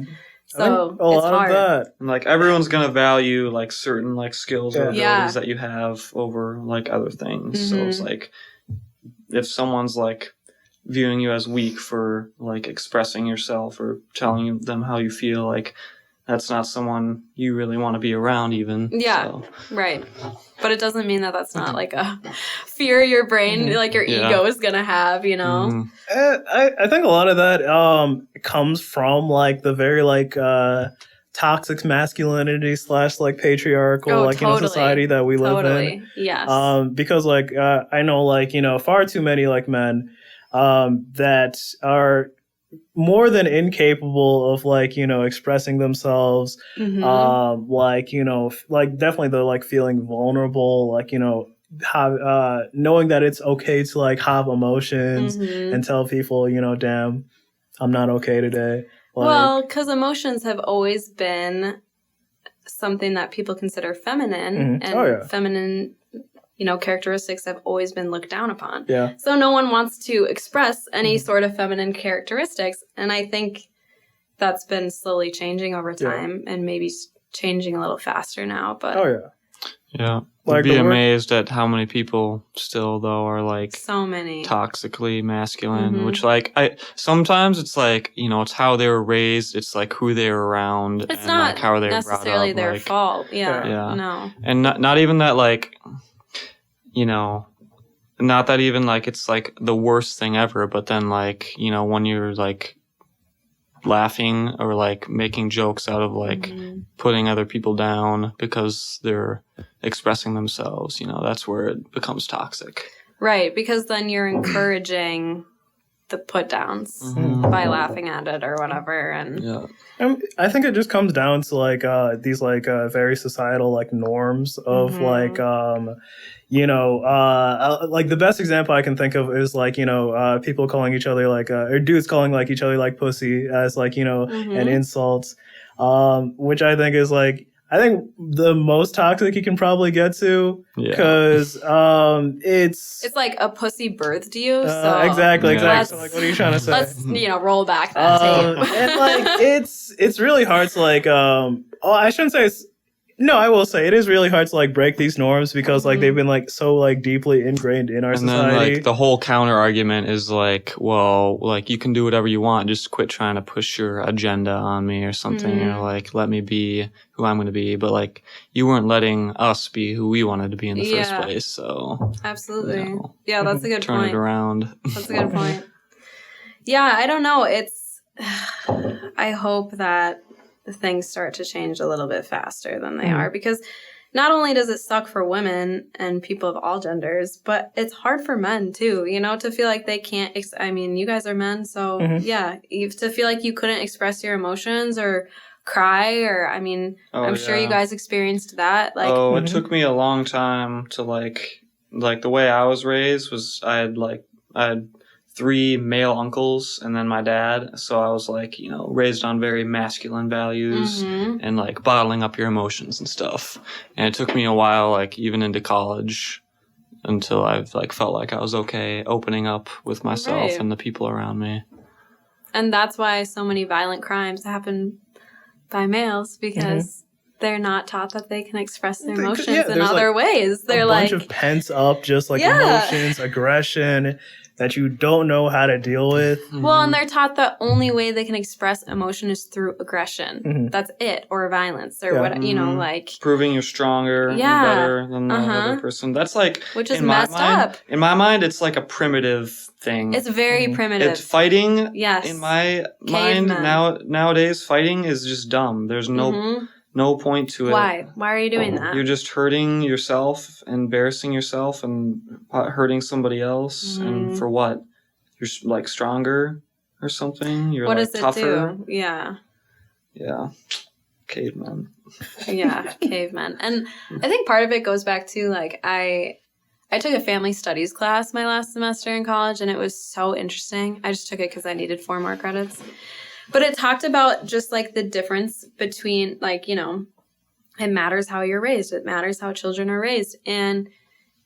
So it's hard. And, like, everyone's gonna value, like, certain, like, skills or abilities that you have over, like, other things. So it's like, if someone's, like, viewing you as weak for, like, expressing yourself or telling them how you feel, like, that's not someone you really want to be around even. Yeah, right. But it doesn't mean that that's not, like, a fear your brain, like, your ego is gonna have, you know? I think a lot of that comes from, like, the very, like, toxic masculinity / like, patriarchal, like, you know, society that we live in. Yes. Because, like, I know, like, you know, far too many, like, men that are more than incapable of, like, you know, expressing themselves, like, you know, like, definitely the, like, feeling vulnerable, like, you know, knowing that it's okay to like have emotions and tell people, you know, damn, I'm not okay today. Like, well, because emotions have always been something that people consider feminine, and feminine, you know, characteristics have always been looked down upon. Yeah. So no one wants to express any sort of feminine characteristics, and I think that's been slowly changing over time, and maybe changing a little faster now. But yeah, like you'd be amazed at how many people still though are like so many toxically masculine, which like sometimes it's like, you know, it's how they were raised, it's like who they were around, it's and not like how they were necessarily brought up, their like, fault. No, and not even that, like, you know, not that even like it's like the worst thing ever, but then like, you know, when you're like laughing or like making jokes out of like putting other people down because they're expressing themselves, you know, that's where it becomes toxic. Right, because then you're encouraging the put downs by laughing at it or whatever. And I think it just comes down to like these like very societal like norms of like you know, like the best example I can think of is like, you know, people calling each other like, or dudes calling like each other like pussy as like, you know, an insult, which I think is like, I think the most toxic you can probably get to, because it's like a pussy birthed you. So exactly. So like, what are you trying to say? Let's, you know, roll back that tape. And like, it's really hard to like, I shouldn't say it's. No, I will say it is really hard to like break these norms because like they've been like so like deeply ingrained in our society. And then like the whole counter argument is like, well, like you can do whatever you want, just quit trying to push your agenda on me or something, or like let me be who I'm going to be. But like you weren't letting us be who we wanted to be in the first place. So absolutely, you know, yeah, that's a good turn point. Turn it around. That's a good point. Yeah, I don't know. It's. I hope that things start to change a little bit faster than they are, because not only does it suck for women and people of all genders, but it's hard for men too, you know, to feel like they can't, I mean, you guys are men, so to feel like you couldn't express your emotions or cry, or, I mean, I'm sure you guys experienced that. Like, it took me a long time to like the way I was raised was I had 3 male uncles and then my dad. So I was like, you know, raised on very masculine values and like bottling up your emotions and stuff. And it took me a while, like even into college, until I've like felt like I was okay opening up with myself and the people around me. And that's why so many violent crimes happen by males, because they're not taught that they can express their emotions in other ways. They're a like bunch of pent up, just like emotions, aggression that you don't know how to deal with. Well, and they're taught the only way they can express emotion is through aggression. That's it, or violence, or what, you know, like proving you're stronger and better than the other person. That's like, which is messed up. In my mind, it's like a primitive thing. It's very primitive. It's fighting. Yes. In my mind nowadays, fighting is just dumb. There's no point to it. Why? Why are you doing that? You're just hurting yourself, embarrassing yourself, and hurting somebody else. And for what? You're like stronger or something? You're what like does tougher? It do? Yeah. Yeah. Cavemen. Yeah, cavemen. And I think part of it goes back to like I took a family studies class my last semester in college, and it was so interesting. I just took it because I needed 4 more credits. But it talked about just like the difference between like, you know, it matters how you're raised. It matters how children are raised. And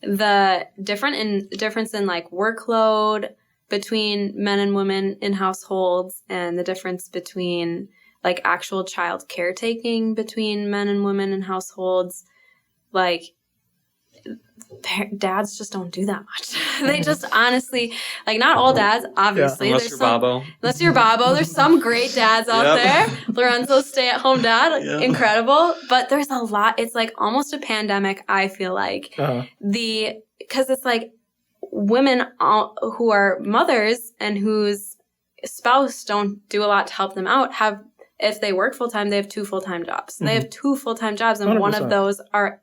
the difference in like workload between men and women in households, and the difference between like actual child caretaking between men and women in households, like dads just don't do that much. They just honestly, like, not all dads, obviously. Unless you're Bobo. Unless you're Bobo. There's some great dads out there. Lorenzo's stay-at-home dad, incredible. But there's a lot. It's like almost a pandemic, I feel like. Because it's like women who are mothers and whose spouse don't do a lot to help them out if they work full-time, they have 2 full-time jobs. They have 2 full-time jobs, and 100%. one of those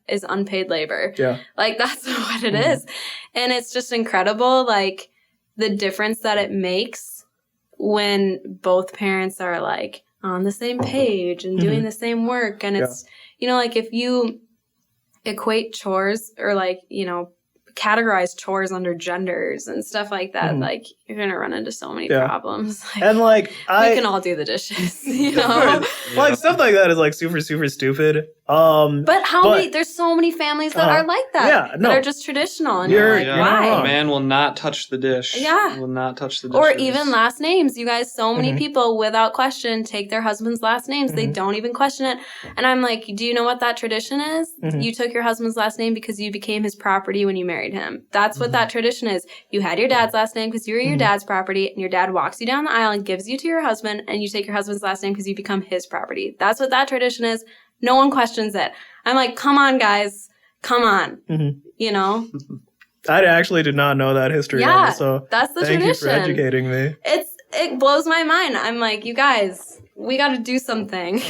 is unpaid labor. Yeah. Like, that's what it is. And it's just incredible, like, the difference that it makes when both parents are, like, on the same page and doing the same work. And it's, you know, like, if you equate chores or, like, you know, categorize chores under genders and stuff like that. Like, you're gonna run into so many problems. Like, and like we can all do the dishes, you know. Like stuff like that is like super stupid. But many? There's so many families that are like that. Yeah, no. That are just traditional, and you're like, why? A man will not touch the dish. Yeah, will not touch the dish. Or even last names. You guys, so many people without question take their husband's last names. They don't even question it. And I'm like, do you know what that tradition is? You took your husband's last name because you became his property when you married him. That's what that tradition is. You had your dad's last name because you were your dad's property, and your dad walks you down the aisle and gives you to your husband, and you take your husband's last name because you become his property. That's what that tradition is. No one questions it. I'm like, come on, guys. Come on. You know? I actually did not know that history. Yeah, so that's the thank tradition. you for educating me. It blows my mind. I'm like, you guys, we got to do something.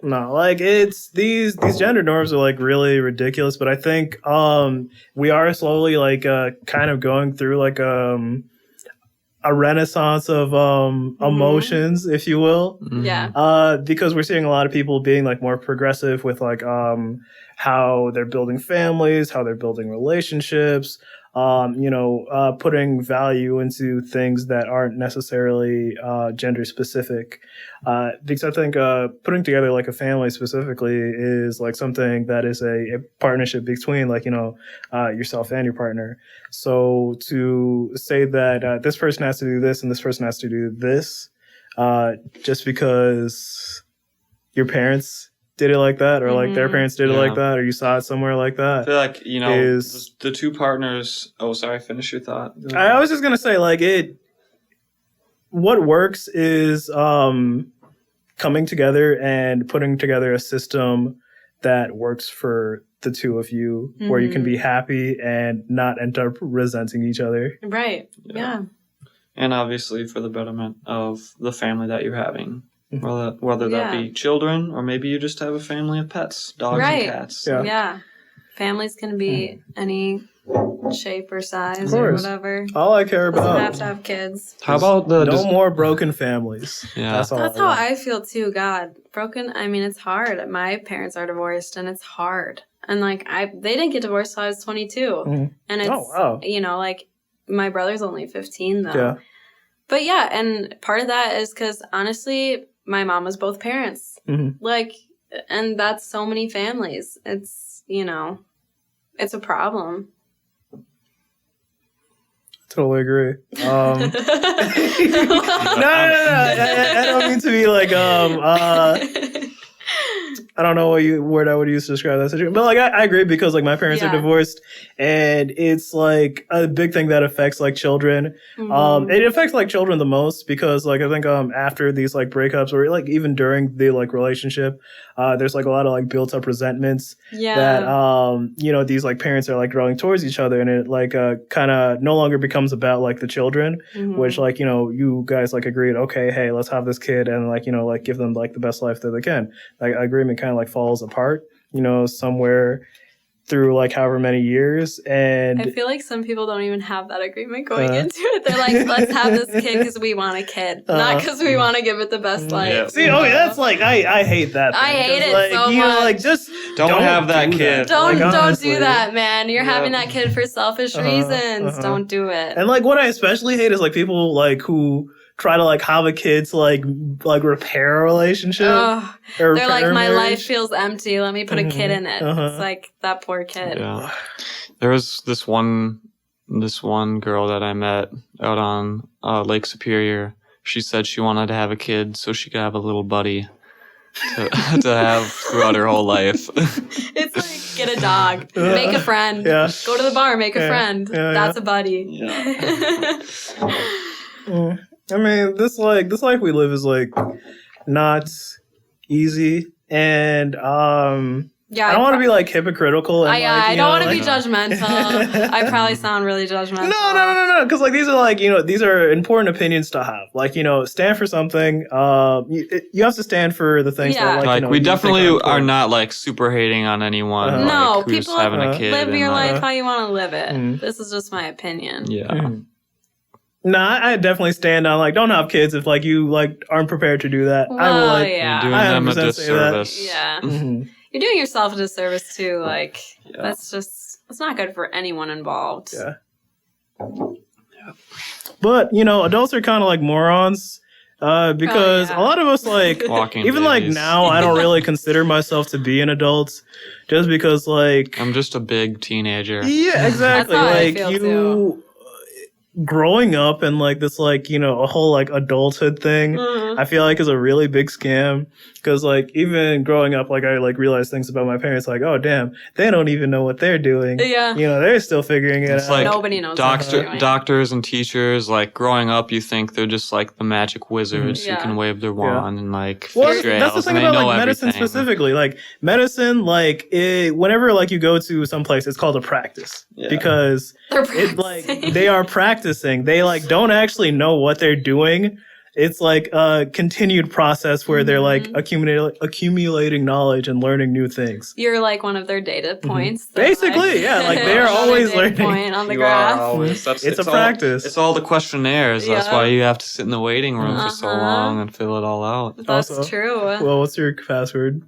No, like it's these gender norms are like really ridiculous, but I think we are slowly like kind of going through like a renaissance of emotions, if you will. Yeah. Because we're seeing a lot of people being like more progressive with like how they're building families, how they're building relationships, putting value into things that aren't necessarily gender specific. Because I think putting together like a family specifically is like something that is a partnership between like, yourself and your partner. So to say that this person has to do this and this person has to do this just because your parents did it like that, or like their parents did it like that, or you saw it somewhere like that. I feel like, the two partners... Oh, sorry, finish your thought. I was just going to say, like, what works is coming together and putting together a system that works for the two of you, where you can be happy and not end up resenting each other. Right, yeah. And obviously for the betterment of the family that you're having. Whether that be children, or maybe you just have a family of pets, dogs and cats. Yeah. Families can be any shape or size or whatever. All I care about. Doesn't have to have kids. How about no more broken families? Yeah. That's how I feel too. God, broken. I mean, it's hard. My parents are divorced, and it's hard. And like, they didn't get divorced till I was 22, and it's like my brother's only 15 though. Yeah. But yeah, and part of that is because honestly, my mom was both parents. Like, and that's so many families. It's, it's a problem. Totally agree. No. I don't mean to be like, I don't know what word I would use to describe that situation, but like I agree, because like my parents are divorced, and it's like a big thing that affects like children. It affects like children the most because like I think after these like breakups, or like even during the like relationship, there's like a lot of like built up resentments that these like parents are like growing towards each other, and it like kind of no longer becomes about like the children, which like you guys like agreed, okay, hey, let's have this kid and like like give them like the best life that they can. Like agreement kind of like falls apart, somewhere through like however many years. And I feel like some people don't even have that agreement going into it. They're like, let's have this kid because we want a kid, not because we want to give it the best life. Yeah. See, that's like I hate that thing. I hate it like, so much. Like just don't have that kid. Don't do that, man. You're having that kid for selfish reasons. Don't do it. And like what I especially hate is like people like who try to like have a kid to like repair a relationship. They're like, my life feels empty. Let me put a kid in it. It's like that poor kid. Yeah. There was this one girl that I met out on Lake Superior. She said she wanted to have a kid so she could have a little buddy to have throughout her whole life. It's like, get a dog, make a friend, go to the bar, make a friend. That's a buddy. I mean, this life we live is like not easy, and I don't want to be like hypocritical. And, I don't want to be judgmental. I probably sound really judgmental. No, because like these are like these are important opinions to have. Like stand for something. You have to stand for the things that like we definitely are not like super hating on anyone. No, who's people having a kid. Live your life how you want to live it. This is just my opinion. Yeah. No, I definitely stand on like don't have kids if like you like aren't prepared to do that. Well, I will like you're doing them a disservice. Yeah. you're doing yourself a disservice too. Like, that's not good for anyone involved. Yeah. But, you know, adults are kind of like morons. Because a lot of us, like, Walking even babies. like now, I don't really consider myself to be an adult, just because, like, I'm just a big teenager. yeah, exactly. That's how I Like, feel, you too. growing up in like this, like, you know, a whole like adulthood thing, I feel like is a really big scam. Because, like, even growing up, like, I like realized things about my parents, like, oh damn, they don't even know what they're doing. Yeah. You know, they're still figuring it It's out. like Nobody knows what they're doing. doctors and teachers, like, growing up, you think they're just like the magic wizards who Yeah. can wave their wand and like Well, fix your that's the ails, thing and they about know like medicine everything. specifically. Like medicine, like whenever like you go to some place, it's called a practice because They're it like practicing. they are practicing. They like don't actually know what they're doing. It's like a continued process where they're like accumulating knowledge and learning new things. You're like one of their data points. Basically, yeah, like they're Another always data learning. point on the You graph. are always. It's a practice. It's all the questionnaires. That's Yeah. why you have to sit in the waiting room for so Uh-huh. long and fill it all out. That's Also, true. Well, what's your password?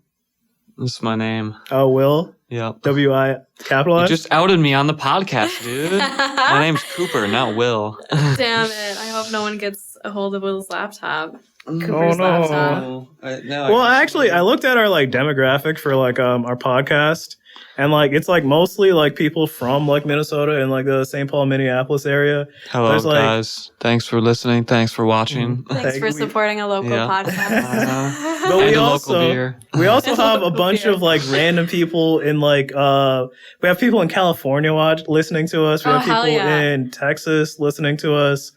This is my name. Oh, Will. Yep. W-I You capitalized. just outed me on the podcast, dude. My name's Cooper, not Will. Damn it. I hope no one gets a hold of Will's laptop. Cooper's no. laptop. Well, actually, I looked at our like demographic for like our podcast, and like it's like mostly like people from like Minnesota and like the St. Paul, Minneapolis area. Hello, There's, like- guys. Thanks for listening. Thanks for watching. Thanks for supporting a local podcast. But we And a also local beer. we also have a Local bunch beer. of like random people in like we have people in California listening to us. We Oh, have people hell yeah. in Texas listening to us.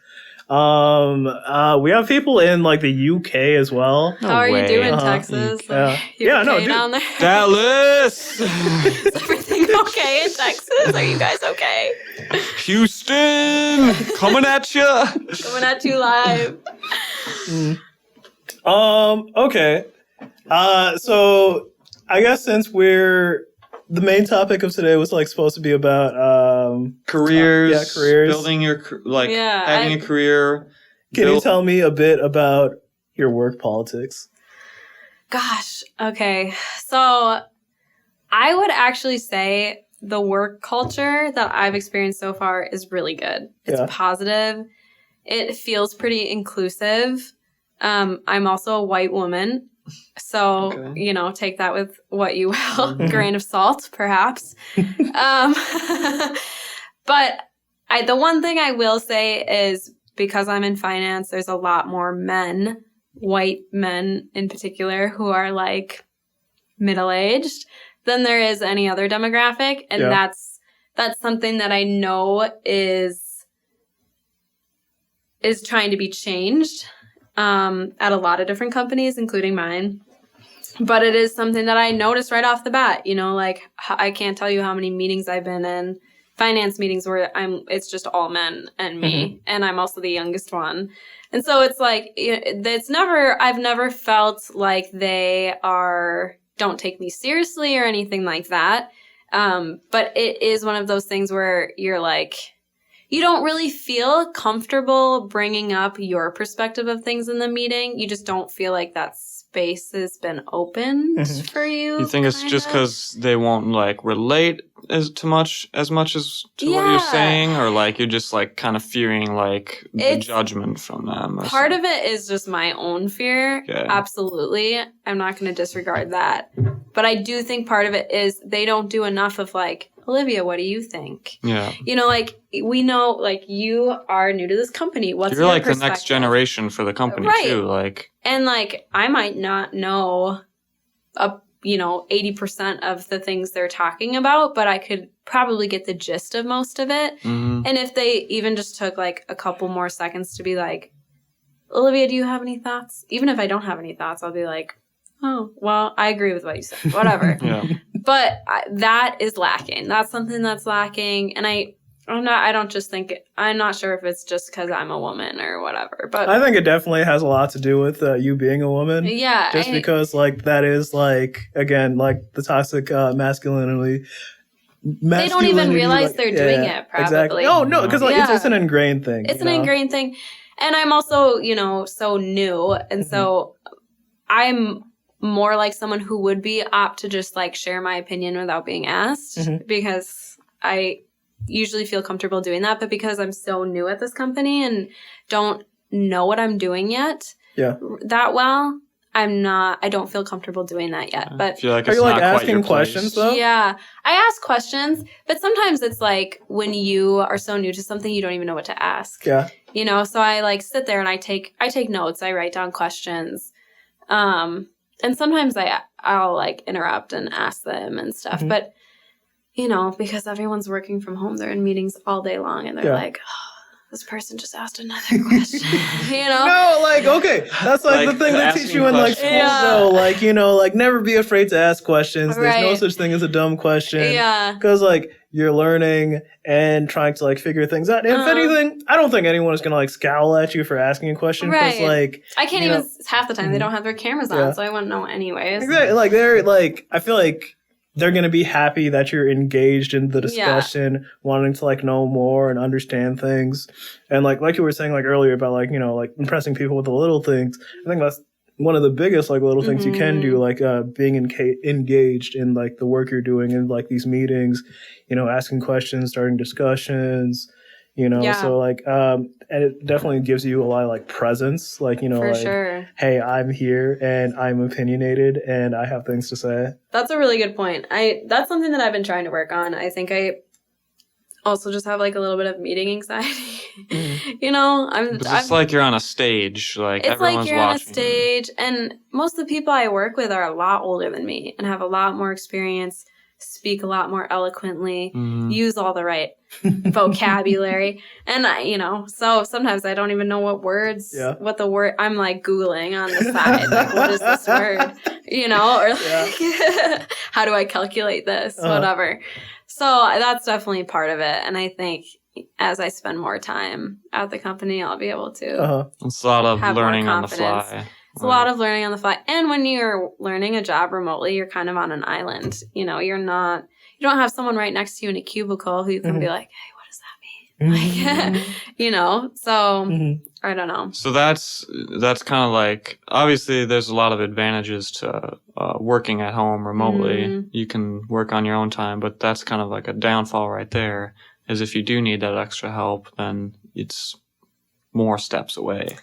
We have people in like the UK as well. How are you way. doing, Uh-huh. Texas? Yeah. Like, you Yeah, no, okay dude. down there? Dallas! Is everything okay in Texas? Are you guys okay? Houston! Coming at ya! Coming at you live. Okay. So I guess since the main topic of today was like supposed to be about Careers. careers. Building your, Yeah, having a career. Can you tell me a bit about your work politics? Gosh. Okay. So I would actually say the work culture that I've experienced so far is really good. It's Yeah. positive. It feels pretty inclusive. I'm also a white woman. So, Okay. you know, take that with what you will, grain of salt, perhaps. But the one thing I will say is because I'm in finance, there's a lot more men, white men in particular, who are like middle-aged than there is any other demographic. And Yeah. that's something that I know is trying to be changed at a lot of different companies, including mine. But it is something that I noticed right off the bat. You know, like I can't tell you how many meetings I've been in, finance meetings where it's just all men and me, and I'm also the youngest one. And so it's like I've never felt like they don't take me seriously or anything like that. But it is one of those things where you're like, you don't really feel comfortable bringing up your perspective of things in the meeting. You just don't feel like that space has been opened for you. You think it's just kind of. because they won't like relate as much as to what Yeah. you're saying, or like you're just like kind of fearing like the It's- judgment from them? Or Part something? of it is just my own fear. Okay. Absolutely. I'm not going to disregard that. But I do think part of it is they don't do enough of like, Olivia, what do you think? Yeah, You know, like we know, like you are new to this company. What's you're your like the next perspective? generation for the company Right. too. Like, And like I might not know 80% of the things they're talking about, but I could probably get the gist of most of it. mhm. And if they even just took like a couple more seconds to be like, Olivia, do you have any thoughts? Even if I don't have any thoughts, I'll be like, oh, well, I agree with what you said. Whatever. yeah. But that is lacking. That's something that's lacking. And I'm not sure if it's just because I'm a woman or whatever. But I think it definitely has a lot to do with you being a woman. yeah. Just because like that is like, again, like the toxic masculinity. They don't even realize they're doing it, probably. Exactly. Oh, no, because like Yeah. it's an ingrained thing. It's you an know? ingrained thing. And I'm also, so new. And so I'm more like someone who would be apt to just like share my opinion without being asked because I usually feel comfortable doing that. But because I'm so new at this company and don't know what I'm doing yet that well, I don't feel comfortable doing that yet. But like are you like asking questions though? Yeah, I ask questions, but sometimes it's like when you are so new to something, you don't even know what to ask. Yeah. You know, so I like sit there and I take notes. I write down questions. And sometimes I'll like interrupt and ask them and stuff. But, you know, because everyone's working from home, they're in meetings all day long and they're like, oh, this person just asked another question, you know? No, like, okay. That's like the thing they teach you in like school though. Like, you know, like never be afraid to ask questions. There's no such thing as a dumb question. Yeah. Because like you're learning and trying to like figure things out. And if anything, I don't think anyone is going to like scowl at you for asking a question. Because like, I can't even, half the time they don't have their cameras on, so I wouldn't know anyways. Exactly. Like they're like, I feel like they're going to be happy that you're engaged in the discussion, wanting to like know more and understand things. And like you were saying like earlier about like, you know, like impressing people with the little things. I think that's one of the biggest like little things you can do, like being engaged in like the work you're doing in like these meetings, you know, asking questions, starting discussions, you know, so like, and it definitely gives you a lot of like presence, like, you know, like, hey, I'm here and I'm opinionated and I have things to say. That's a really good point. That's something that I've been trying to work on. I think I also just have like a little bit of meeting anxiety. You know, it's like you're on a stage, like it's everyone's like you're watching. On a stage, and most of the people I work with are a lot older than me and have a lot more experience, speak a lot more eloquently, use all the right vocabulary, and you know, so sometimes I don't even know what words, what the word. I'm like Googling on the side, like what is this word, you know, or like how do I calculate this, whatever. So that's definitely part of it, and I think as I spend more time at the company, I'll be able to. It's a lot of learning on the fly. It's a lot of learning on the fly. And when you're learning a job remotely, you're kind of on an island. You know, you don't have someone right next to you in a cubicle who you can be like, hey, what does that mean? Like, you know, so I don't know. So that's kind of like, obviously there's a lot of advantages to working at home remotely. You can work on your own time, but that's kind of like a downfall right there, is if you do need that extra help, then it's more steps away.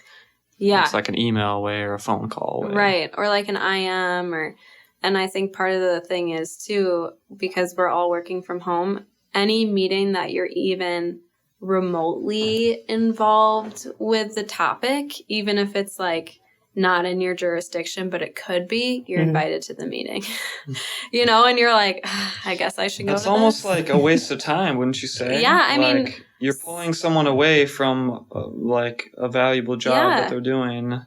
Yeah. It's like an email away or a phone call away. Right. Or like an IM and I think part of the thing is too, because we're all working from home, any meeting that you're even remotely involved with the topic, even if it's like not in your jurisdiction, but it could be, you're invited to the meeting, you know, and you're like, I guess I should go. It's almost like a waste of time, wouldn't you say? Yeah. I mean, you're pulling someone away from like a valuable job that they're doing.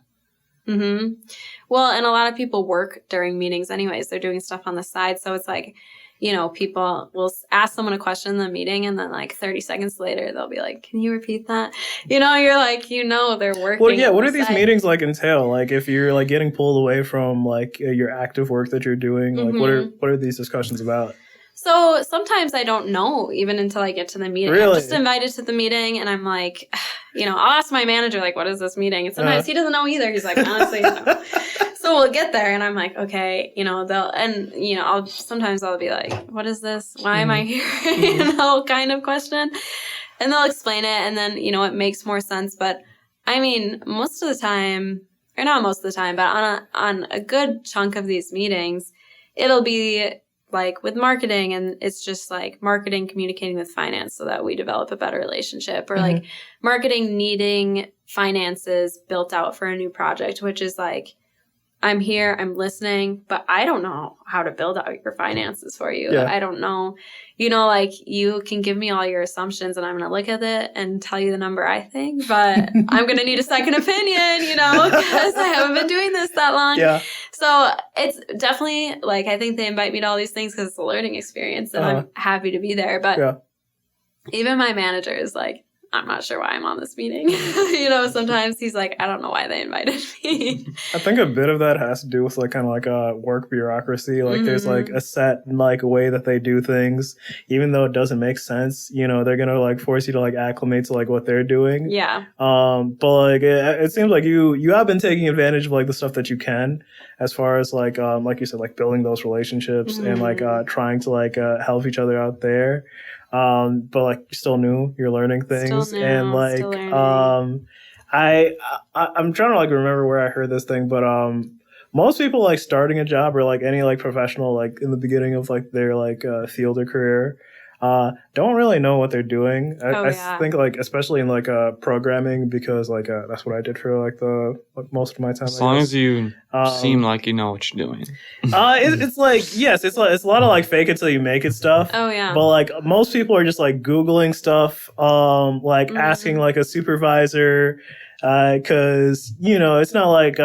Well, and a lot of people work during meetings anyways. They're doing stuff on the side. So it's like, you know, people will ask someone a question in the meeting and then like 30 seconds later, they'll be like, can you repeat that? You know, you're like, you know, they're working. Well, yeah. What do these meetings like entail? Like if you're like getting pulled away from like your active work that you're doing, like what are these discussions about? So sometimes I don't know even until I get to the meeting. Really? I'm just invited to the meeting and I'm like, you know, I'll ask my manager, like, what is this meeting? And sometimes he doesn't know either. He's like, honestly, no. So we'll get there and I'm like, okay, you know, sometimes I'll be like, what is this? Why am I here? You know, kind of question. And they'll explain it and then, you know, it makes more sense. But I mean, most of the time, or not most of the time, but on a good chunk of these meetings, it'll be like with marketing, and it's just like marketing communicating with finance so that we develop a better relationship, or like marketing needing finances built out for a new project, which is like, I'm here, I'm listening, but I don't know how to build out your finances for you. I don't know, you know, like you can give me all your assumptions and I'm going to look at it and tell you the number I think, but I'm going to need a second opinion, you know, because I haven't been doing this that long. Yeah. So it's definitely like, I think they invite me to all these things because it's a learning experience and I'm happy to be there. But even my manager is like, I'm not sure why I'm on this meeting. Sometimes he's like, I don't know why they invited me. I think a bit of that has to do with like kind of like a work bureaucracy. Like there's like a set like way that they do things, even though it doesn't make sense. They're gonna like force you to like acclimate to like what they're doing. Yeah. But like it seems like you have been taking advantage of like the stuff that you can, as far as like you said, like building those relationships and like trying to like help each other out there. But like you're still new, you're learning things, and like I'm trying to like remember where I heard this thing, but most people like starting a job or like any like professional like in the beginning of like their like field or career don't really know what they're doing. I think like especially in like programming, because like that's what I did for like most of my time. As long as you seem like you know what you're doing. It's like, yes, it's a lot of like fake it till you make it stuff. Oh yeah. But like most people are just like Googling stuff, like asking like a supervisor, because it's not like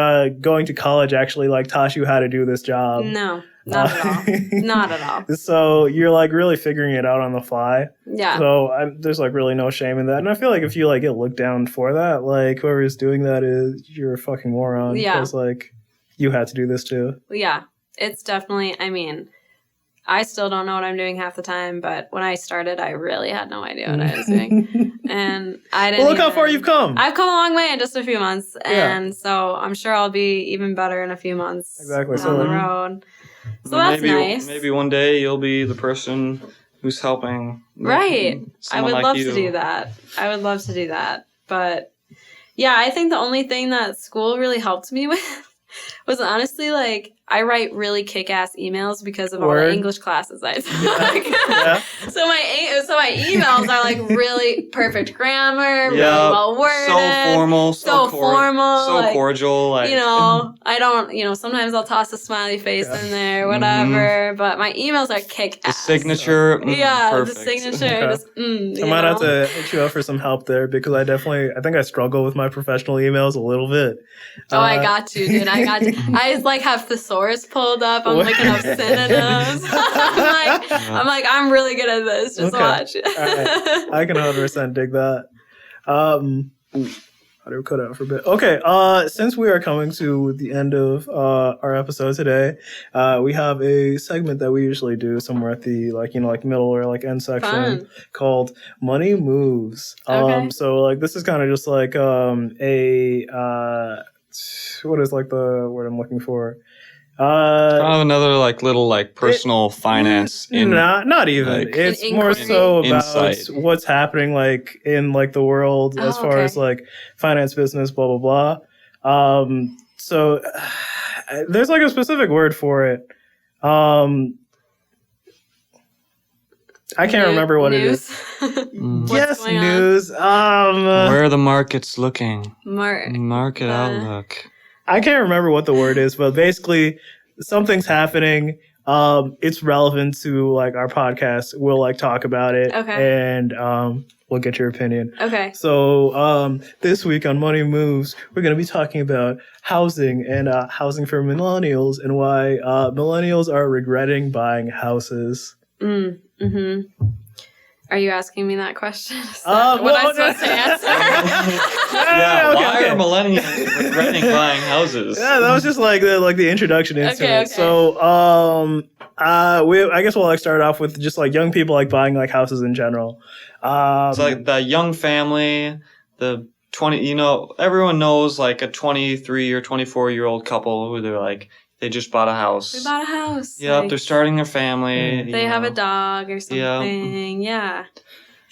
going to college actually like taught you how to do this job. No. Not at all. Not at all. So you're like really figuring it out on the fly. Yeah. So there's like really no shame in that. And I feel like if you like get looked down for that, like whoever is doing that you're a fucking moron. Yeah. Because like you had to do this too. Yeah. It's definitely, I still don't know what I'm doing half the time, but when I started, I really had no idea what I was doing. And I didn't. Well, look how far you've come. I've come a long way in just a few months. And so I'm sure I'll be even better in a few months exactly. down the road. So that's nice. Maybe one day you'll be the person who's helping. Right. I would love you. to do that. I would love to do that. But yeah, I think the only thing that school really helped me with was honestly like I write really kick-ass emails because of all the English classes I took. Yeah. So my emails are like really perfect grammar, really well worded, so formal, so like, cordial. Like, I don't. Sometimes I'll toss a smiley face in there, whatever. But my emails are kick-ass. The signature, perfect. The signature. Just, I might have to hit you up for some help there, because I think I struggle with my professional emails a little bit. I got you, dude. I got you. I like have thesaurus pulled up. I'm looking up synonyms. I'm really good at this. Just watch. Right. I can 100% dig that. I do cut out for a bit. Okay. Since we are coming to the end of our episode today, we have a segment that we usually do somewhere at the middle or like end section called Money Moves. Okay. So like this is kind of just like what is like the word I'm looking for? Another like little like personal finance. Not even. Like, it's more so about insight. What's happening like in like the world as far as like finance, business, blah blah blah. So there's like a specific word for it. I can't remember what it is. Yes, news. Where are the markets looking? Market outlook. I can't remember what the word is, but basically something's happening. It's relevant to like our podcast. We'll like talk about it. Okay. And we'll get your opinion. Okay. So this week on Money Moves, we're going to be talking about housing and housing for millennials and why millennials are regretting buying houses. Mm-hmm. Are you asking me that question? What I'm supposed to answer? Why are millennials regretting buying houses? Yeah, that was just like the introduction into it. Okay. So, I guess we'll like start off with just like young people like buying like houses in general. It's like the young family, the 20. Everyone knows like a 23 or 24-year-old couple who they're like. They just bought a house. They bought a house. Yep, they're starting their family. They have a dog or something. Yeah.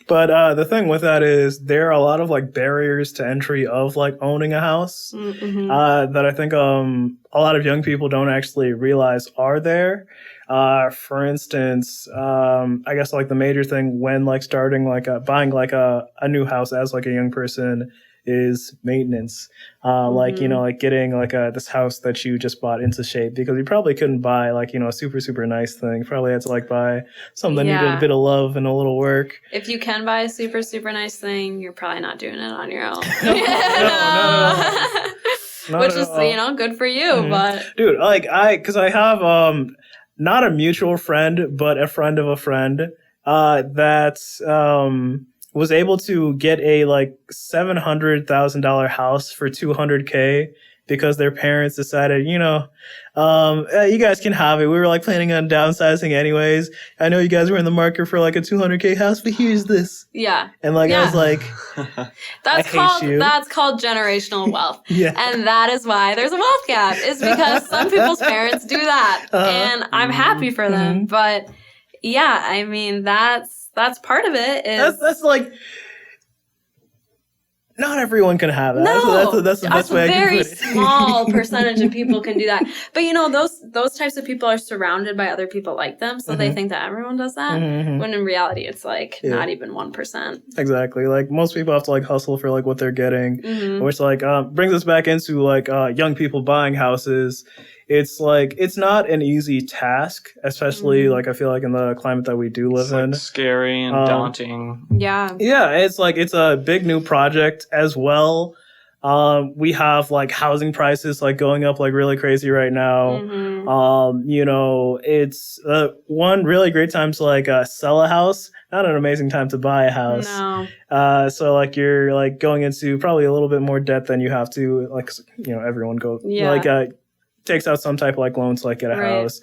But the thing with that is there are a lot of like barriers to entry of like owning a house that I think a lot of young people don't actually realize are there. For instance, I guess like the major thing when like starting like buying like a new house as like a young person is maintenance. Like getting like this house that you just bought into shape, because you probably couldn't buy like a super super nice thing. You probably had to like buy something that needed a bit of love and a little work. If you can buy a super super nice thing, you're probably not doing it on your own. No. Which is good for you, but dude, like because I have not a mutual friend but a friend of a friend that's was able to get a like $700,000 house for $200K because their parents decided, you guys can have it. We were like planning on downsizing anyways. I know you guys were in the market for like a $200K house, but here's this. Yeah. And like, I was like, that's called generational wealth. Yeah. And that is why there's a wealth gap, is because some people's parents do that. And I'm happy for them. But yeah, I mean, that's part of it. That's like, not everyone can have that. No, that's the best way I can put it. A very small percentage of people can do that. But those types of people are surrounded by other people like them, so they think that everyone does that. When in reality, it's like not even 1%. Exactly. Like most people have to like hustle for like what they're getting, which like brings us back into like young people buying houses. It's like, it's not an easy task, especially like I feel like in the climate that we do live in. Scary and daunting. Yeah. Yeah, it's like, it's a big new project as well. We have like housing prices like going up like really crazy right now. It's one really great time to like sell a house, not an amazing time to buy a house. No. So like you're like going into probably a little bit more debt than you have to, like, everyone takes out some type of like loan to like get a house.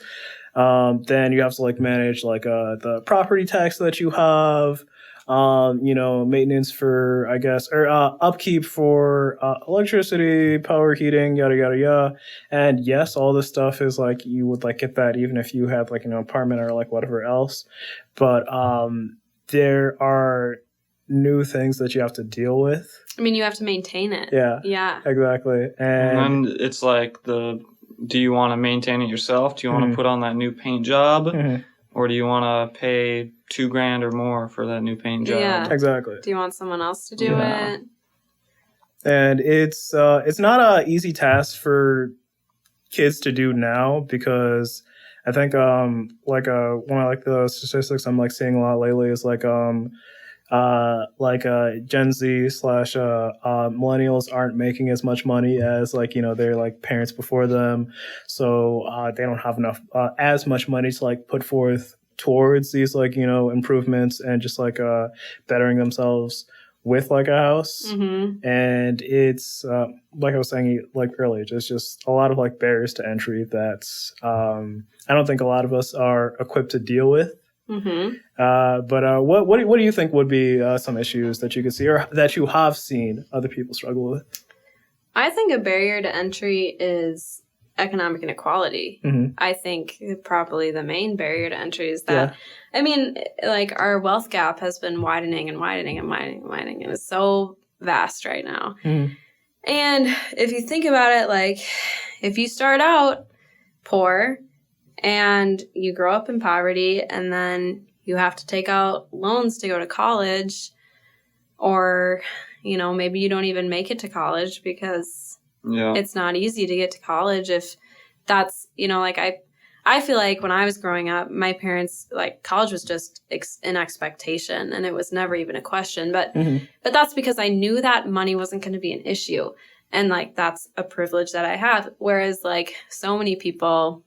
Then you have to like manage like the property tax that you have, maintenance for, I guess, or upkeep for electricity, power, heating, yada yada yada. And yes, all this stuff is like you would like get that even if you had like an apartment or like whatever else. But there are new things that you have to deal with. I mean, you have to maintain it. Yeah. Exactly. And it's like do you want to maintain it yourself? Do you want to put on that new paint job? Or do you want to pay $2,000 or more for that new paint job? Yeah. Exactly. Do you want someone else to do it? And it's not an easy task for kids to do now, because I think one of like the statistics I'm like seeing a lot lately is like Gen Z / millennials aren't making as much money as their like parents before them, so they don't have enough as much money to like put forth towards these like improvements and just like bettering themselves with like a house. And it's like I was saying like earlier, just a lot of like barriers to entry that I don't think a lot of us are equipped to deal with. But what do you think would be some issues that you could see or that you have seen other people struggle with? I think a barrier to entry is economic inequality. I think probably the main barrier to entry is that, I mean, like our wealth gap has been widening and widening and widening and widening, and it's so vast right now. And if you think about it, like if you start out poor and you grow up in poverty and then you have to take out loans to go to college, or, maybe you don't even make it to college because it's not easy to get to college. If that's, I feel like when I was growing up, my parents, like college was just an expectation and it was never even a question. But that's because I knew that money wasn't going to be an issue. And like, that's a privilege that I have. Whereas like so many people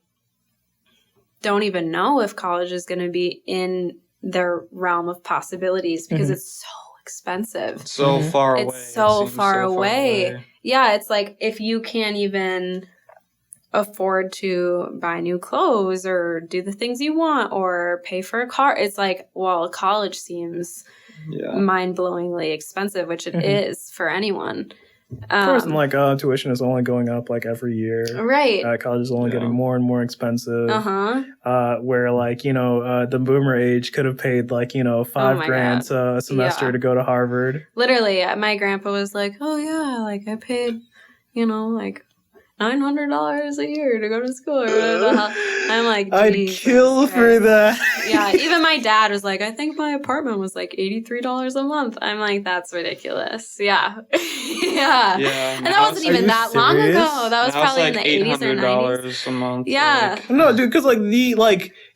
don't even know if college is going to be in their realm of possibilities because it's so expensive. It's so far away. It's so far away. Yeah, it's like if you can't even afford to buy new clothes or do the things you want or pay for a car, it's like, well, college seems mind-blowingly expensive, which it is for anyone. Of course, and like tuition is only going up like every year. Right. College is only getting more and more expensive. Where like the boomer age could have paid like $5,000 a semester to go to Harvard. Literally, my grandpa was like, "Oh yeah, like I paid, like $900 a year to go to school." Or whatever the hell. I'm like, I'd kill for that. Yeah, even my dad was like, "I think my apartment was like $83 a month." I'm like, that's ridiculous. Yeah. And that wasn't even that long ago. That was probably in the 80s or 90s. $a month. Yeah. No, dude, because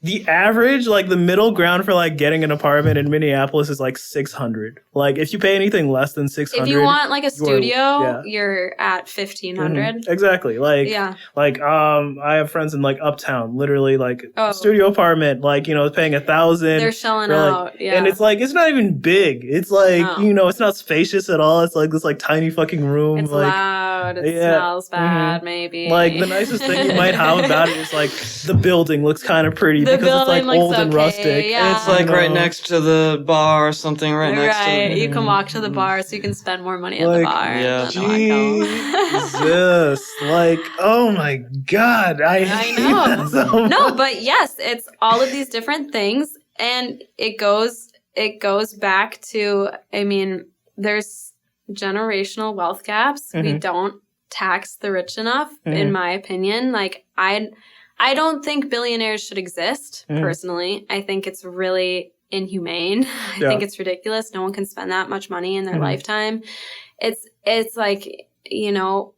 the average, like the middle ground for like getting an apartment in Minneapolis is like $600. Like if you pay anything less than $600, if you want like a studio, you're at $1,500. Exactly. I have friends in like Uptown literally like studio apartment, like, you know, paying $1,000. They're shelling out. Yeah. And it's like, it's not even big. It's like, you know, it's not spacious at all. It's like this like tiny fucking room. It's like loud. It smells bad, maybe. Like the nicest thing you might have about it is like the building looks kind of pretty because it's like old and rustic. Yeah. It's like right next to the bar or something, next to the... You can walk to the bar so you can spend more money at the bar. Yeah. Jesus. Like, oh my God. I know. So no, but yes, it's all of these different things. And it goes back to, I mean, there's generational wealth gaps. We don't tax the rich enough, in my opinion. Like, I don't think billionaires should exist, personally. I think it's really inhumane. I think it's ridiculous. No one can spend that much money in their lifetime. It's like, you know,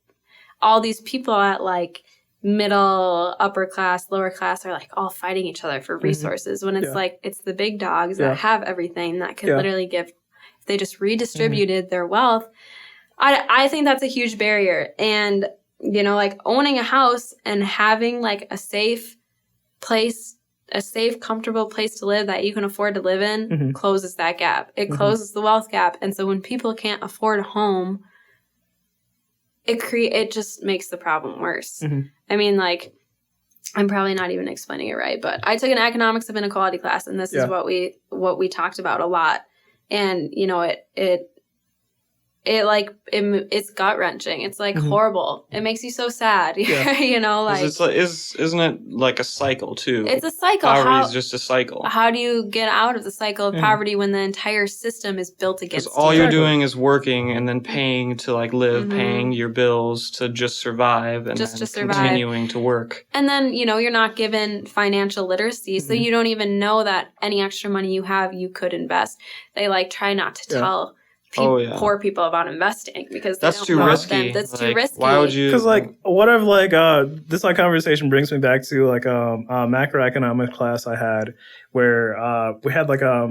all these people at like middle, upper class, lower class are like all fighting each other for resources when it's like, it's the big dogs that have everything that could literally give, if they just redistributed their wealth. I think that's a huge barrier. And, you know, like owning a house and having like a safe place, a safe, comfortable place to live that you can afford to live in closes that gap. It closes the wealth gap. And so when people can't afford a home, it just makes the problem worse. I mean, like, I'm probably not even explaining it right, but I took an economics of inequality class, and this is what we talked about a lot. And, you know, it's gut wrenching. It's like horrible. It makes you so sad. You know, like isn't it like a cycle too? It's a cycle. Poverty is just a cycle. How do you get out of the cycle of poverty when the entire system is built against you? Because all you're doing is working and then paying to like live, paying your bills to just survive, and just then continuing to work. And then, you know, you're not given financial literacy, so you don't even know that any extra money you have, you could invest. They like try not to tell poor people about investing because that's too risky. That's like, too risky. Why would you? Because like what if like this like conversation brings me back to like a macroeconomics class I had where we had like a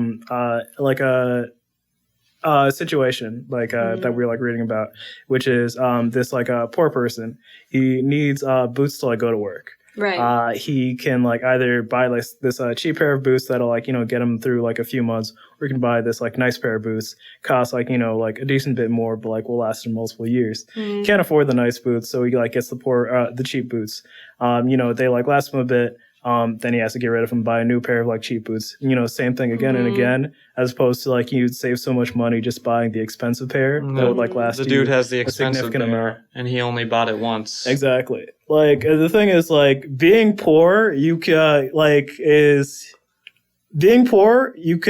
situation like that we were like reading about, which is this like a poor person. He needs boots to like go to work. Right. He can like either buy like this cheap pair of boots that'll like, you know, get him through like a few months, or he can buy this like nice pair of boots, cost like, you know, like a decent bit more, but like will last him multiple years. Can't afford the nice boots, so he like gets the cheap boots. You know, they like last him a bit. Then he has to get rid of them and buy a new pair of like cheap boots. You know, same thing again and again, as opposed to like you'd save so much money just buying the expensive pair that would like last you. The dude has the expensive pair, amount. And he only bought it once. Exactly. Like the thing is like being poor, you can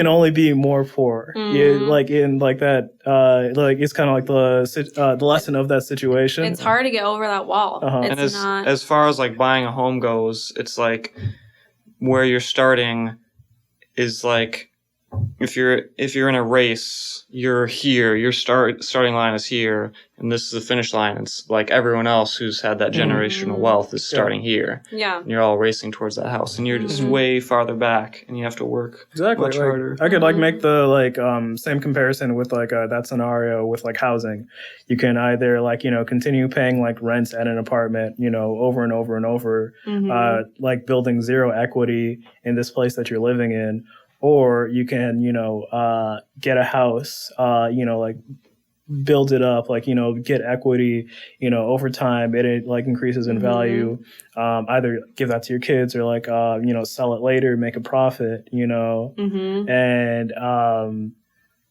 only be more poor. You, like in like that, like it's kind of like the lesson of that situation. It's hard to get over that wall. And as far as like buying a home goes, it's like where you're starting is like if you're in a race, you're here. Your starting line is here, and this is the finish line. It's like everyone else who's had that generational wealth is starting here. Yeah, and you're all racing towards that house, and you're just way farther back, and you have to work much harder. I could like make the like same comparison with like that scenario with like housing. You can either like, you know, continue paying like rents at an apartment, you know, over and over and over, like building zero equity in this place that you're living in. Or you can, you know, get a house, you know, like build it up, like, you know, get equity, you know, over time, it like increases in value. Either give that to your kids or like, you know, sell it later, make a profit, you know, and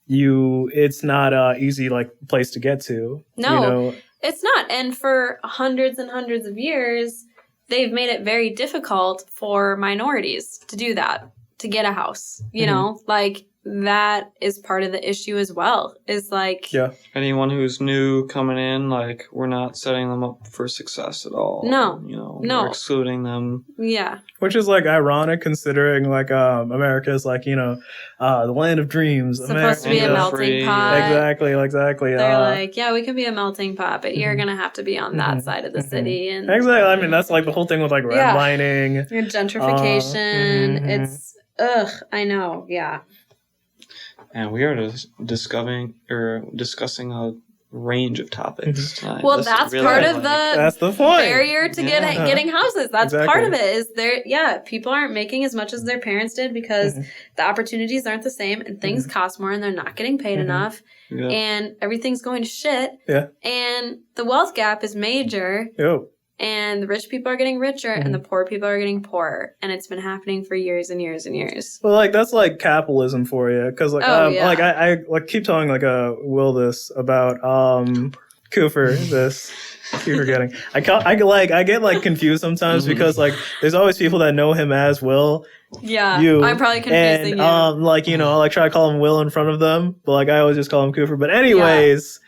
it's not a easy like place to get to. No, you know? It's not. And for hundreds and hundreds of years, they've made it very difficult for minorities to do that. To get a house, you know, like that is part of the issue as well. Is like anyone who's new coming in, like we're not setting them up for success at all. No, you know, we're excluding them. Yeah, which is like ironic considering like America is like, you know, the land of dreams. It's supposed to be a melting pot. Exactly. They're like, yeah, we can be a melting pot, but you're gonna have to be on that side of the city. And exactly. I mean, that's like the whole thing with like redlining and gentrification. It's I know, yeah. And we are discussing a range of topics tonight. Well, This that's really part is of like- That's the point. barrier to getting houses. That's Exactly. part of it. Is there? People aren't making as much as their parents did because the opportunities aren't the same, and things cost more, and they're not getting paid enough, Yeah. and everything's going to shit. Yeah. And the wealth gap is major. Yo. And the rich people are getting richer and the poor people are getting poorer. And it's been happening for years and years and years. Well, like that's like capitalism for you, because like like I like keep telling like Will this about Cooper this. Keep forgetting. I get like confused sometimes because like there's always people that know him as Will. Yeah, you I'm probably confusing and, you. like I like try to call him Will in front of them, but like I always just call him Cooper. But anyways,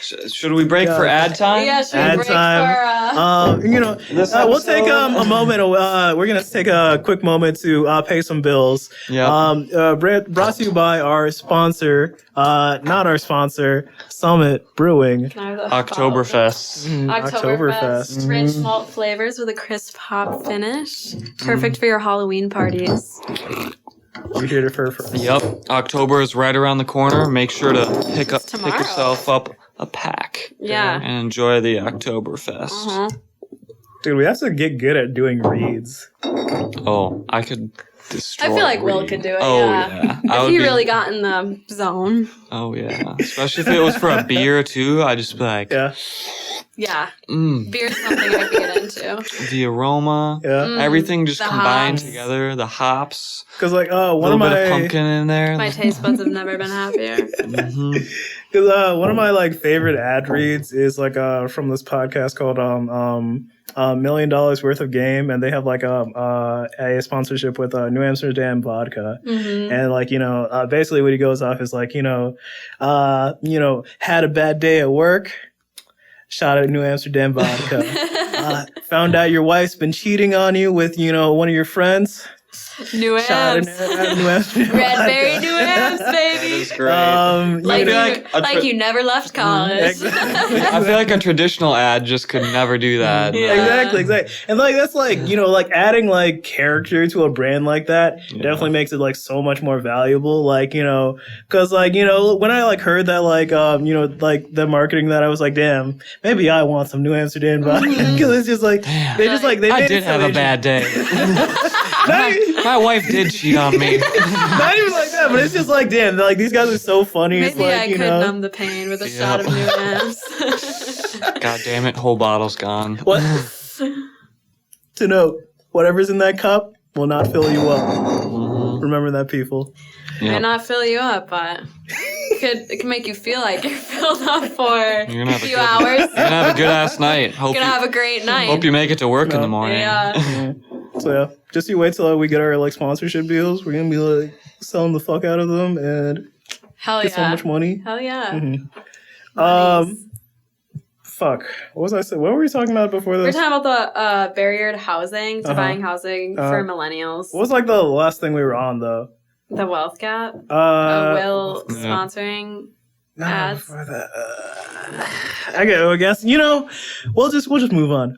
should we break for ad time? Yeah, should we ad break time. for We'll take a moment. We're gonna take a quick moment to pay some bills. Yeah. Brought to you by our sponsor, not our sponsor, Summit Brewing. Oktoberfest. Oktoberfest. Rich malt flavors with a crisp hop finish. Perfect for your Halloween parties. You heard it first. Yep. October is right around the corner. Make sure to pick tomorrow. yourself up a pack. Yeah. And enjoy the Oktoberfest. Dude, we have to get good at doing reads. Oh, I could destroy I feel like Will Reed. could do it. Oh, yeah. yeah. If he really got in the zone. Oh, yeah. Especially if it was for a beer, too. I'd just be like, Yeah. Yeah. mm, Beer's something I could get into. the aroma. Yeah. Everything just The combined hops. together. The hops. Because like A one of little bit of my pumpkin in there. My taste buds have never been happier. Mhm. because one of my like favorite ad reads is like from this podcast called $1 million worth of game, and they have like a sponsorship with New Amsterdam vodka. Mm-hmm. And like basically what he goes off is like had a bad day at work, shot at New Amsterdam vodka. Found out your wife's been cheating on you with one of your friends. New Shot Amps. at New Amsterdam Redberry vodka. New Amps, That baby. is great. Like you never left college. Exactly. I feel like a traditional ad just could never do that. Yeah. Exactly. And like that's like like adding like character to a brand like that definitely makes it like so much more valuable. Like because like when I like heard that like like the marketing that, I was like, damn, maybe I want some New Amsterdam vodka, because it's just like they just like they I made did it so have a bad day. My wife did cheat on me. Not even like that, but it's just like, damn, like these guys are so funny. It's Maybe like, I could numb the pain with a shot of New Amps. God damn it, whole bottle's gone. What? To note, whatever's in that cup will not fill you up. Mhm. Remember that, people. Yeah. Might not fill you up, but it can make you feel like you're filled up for You're gonna a have few a hours. You're gonna have a good ass night. You're gonna have a great night. Hope you make it to work in the morning. Yeah. So yeah, just you wait till we get our like sponsorship deals. We're gonna be like selling the fuck out of them and Hell get so yeah. much money. Hell yeah. Mhm. Fuck. What was I saying? What were we talking about before We're this? talking about the barrier to housing, to Uh-huh. buying housing for millennials. What was like the last thing we were on though? The wealth gap. Will Yeah. sponsoring No, ads. before that, I guess we'll just move on.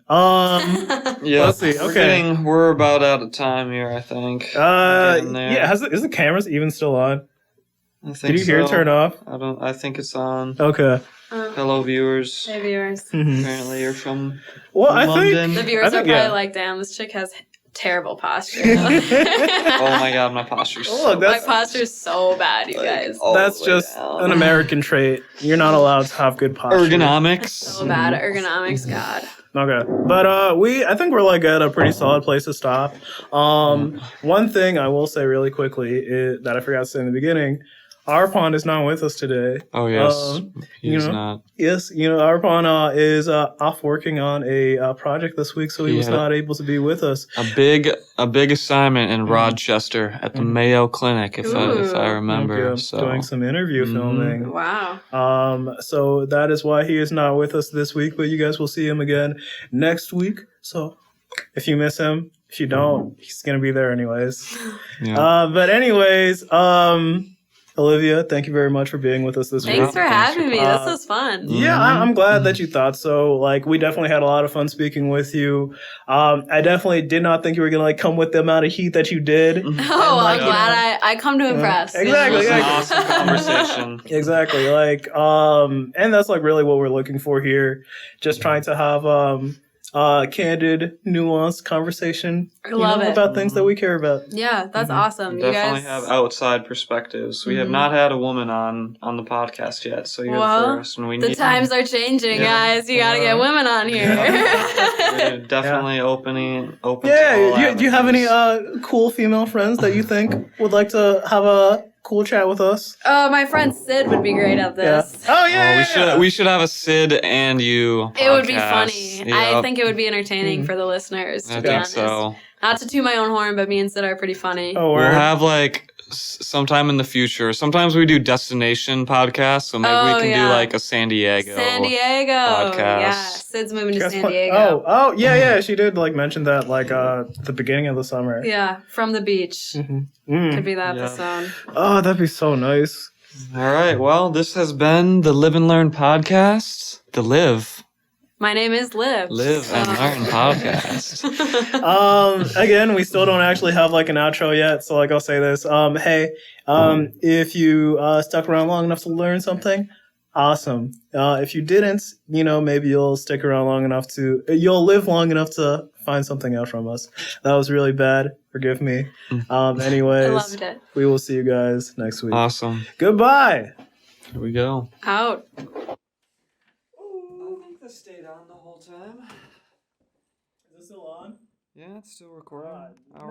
Yeah. Let's see. Okay. We're about out of time here, I think. Getting there. Yeah. Is the cameras even still on? I think Did you hear it so. turn off? I think it's on. Okay. Hello, viewers. Hey, viewers. Apparently, you're from Well, I London. The viewers I are think, probably yeah. like, damn, this chick has terrible posture. Oh my god, my posture's Oh, look, My that's posture's so bad, you guys. that's just an American trait. You're not allowed to have good posture. ergonomics. So bad at ergonomics, God. Okay, but I think we're like at a pretty solid place to stop. One thing I will say really quickly is, that I forgot to say in the beginning, Arpon is not with us today. Oh yes, he's know, not. Yes, Arpon is off working on a project this week, so he was had not able to be with us. A big assignment in Rochester at the Mayo Clinic, if I remember. Yeah, So doing some interview filming. Wow. So that is why he is not with us this week, but you guys will see him again next week. So if you miss him, if you don't, he's gonna be there anyways. yeah. But anyways, Olivia, thank you very much for being with us this week. Thanks for having me. Uh, This was fun. Yeah, I'm glad that you thought so. Like, we definitely had a lot of fun speaking with you. I definitely did not think you were gonna like come with the amount of heat that you did. Oh, like, I'm glad I come to impress. Exactly. It was an exactly. awesome conversation. Exactly. Like, and that's like really what we're looking for here. Just trying to have candid, nuanced conversation. I love it. About things that we care about. Yeah, that's awesome. We You definitely guys have outside perspectives. We have not had a woman on the podcast yet, so you're the first. And we the need times are changing, guys. You gotta get women on here. We're definitely open to all Do you have any avenues. cool female friends that you think would like to have a cool chat with us? My friend Sid would be great at this. Oh yeah. We should have a Sid and you. It would be podcast. funny. Yep. I think it would be entertaining for the listeners, to I be think honest. so. Not to toot my own horn, but me and Sid are pretty funny. Oh, We'll word. have like sometime in the future. Sometimes we do destination podcasts, so maybe we can do like a San Diego. San Diego. podcast. Yeah, Sid's moving to San Oh, Diego. yeah. She did like mention that like at the beginning of the summer. Yeah, from the beach. Could be the episode. Oh, that'd be so nice. All right. Well, this has been the Live and Learn podcast. The Live My name is Liv. Live and Learn podcast. Again, we still don't actually have like an outro yet, so like I'll say this. Hey, if you stuck around long enough to learn something, awesome. If you didn't, maybe you'll stick around long enough you'll live long enough to find something out from us. That was really bad. Forgive me. Anyways, I loved it. we will see you guys next week. Awesome. Goodbye. Here we go. Out. I think this stayed on the whole time. Is this still on? Yeah, it's still recording. All right.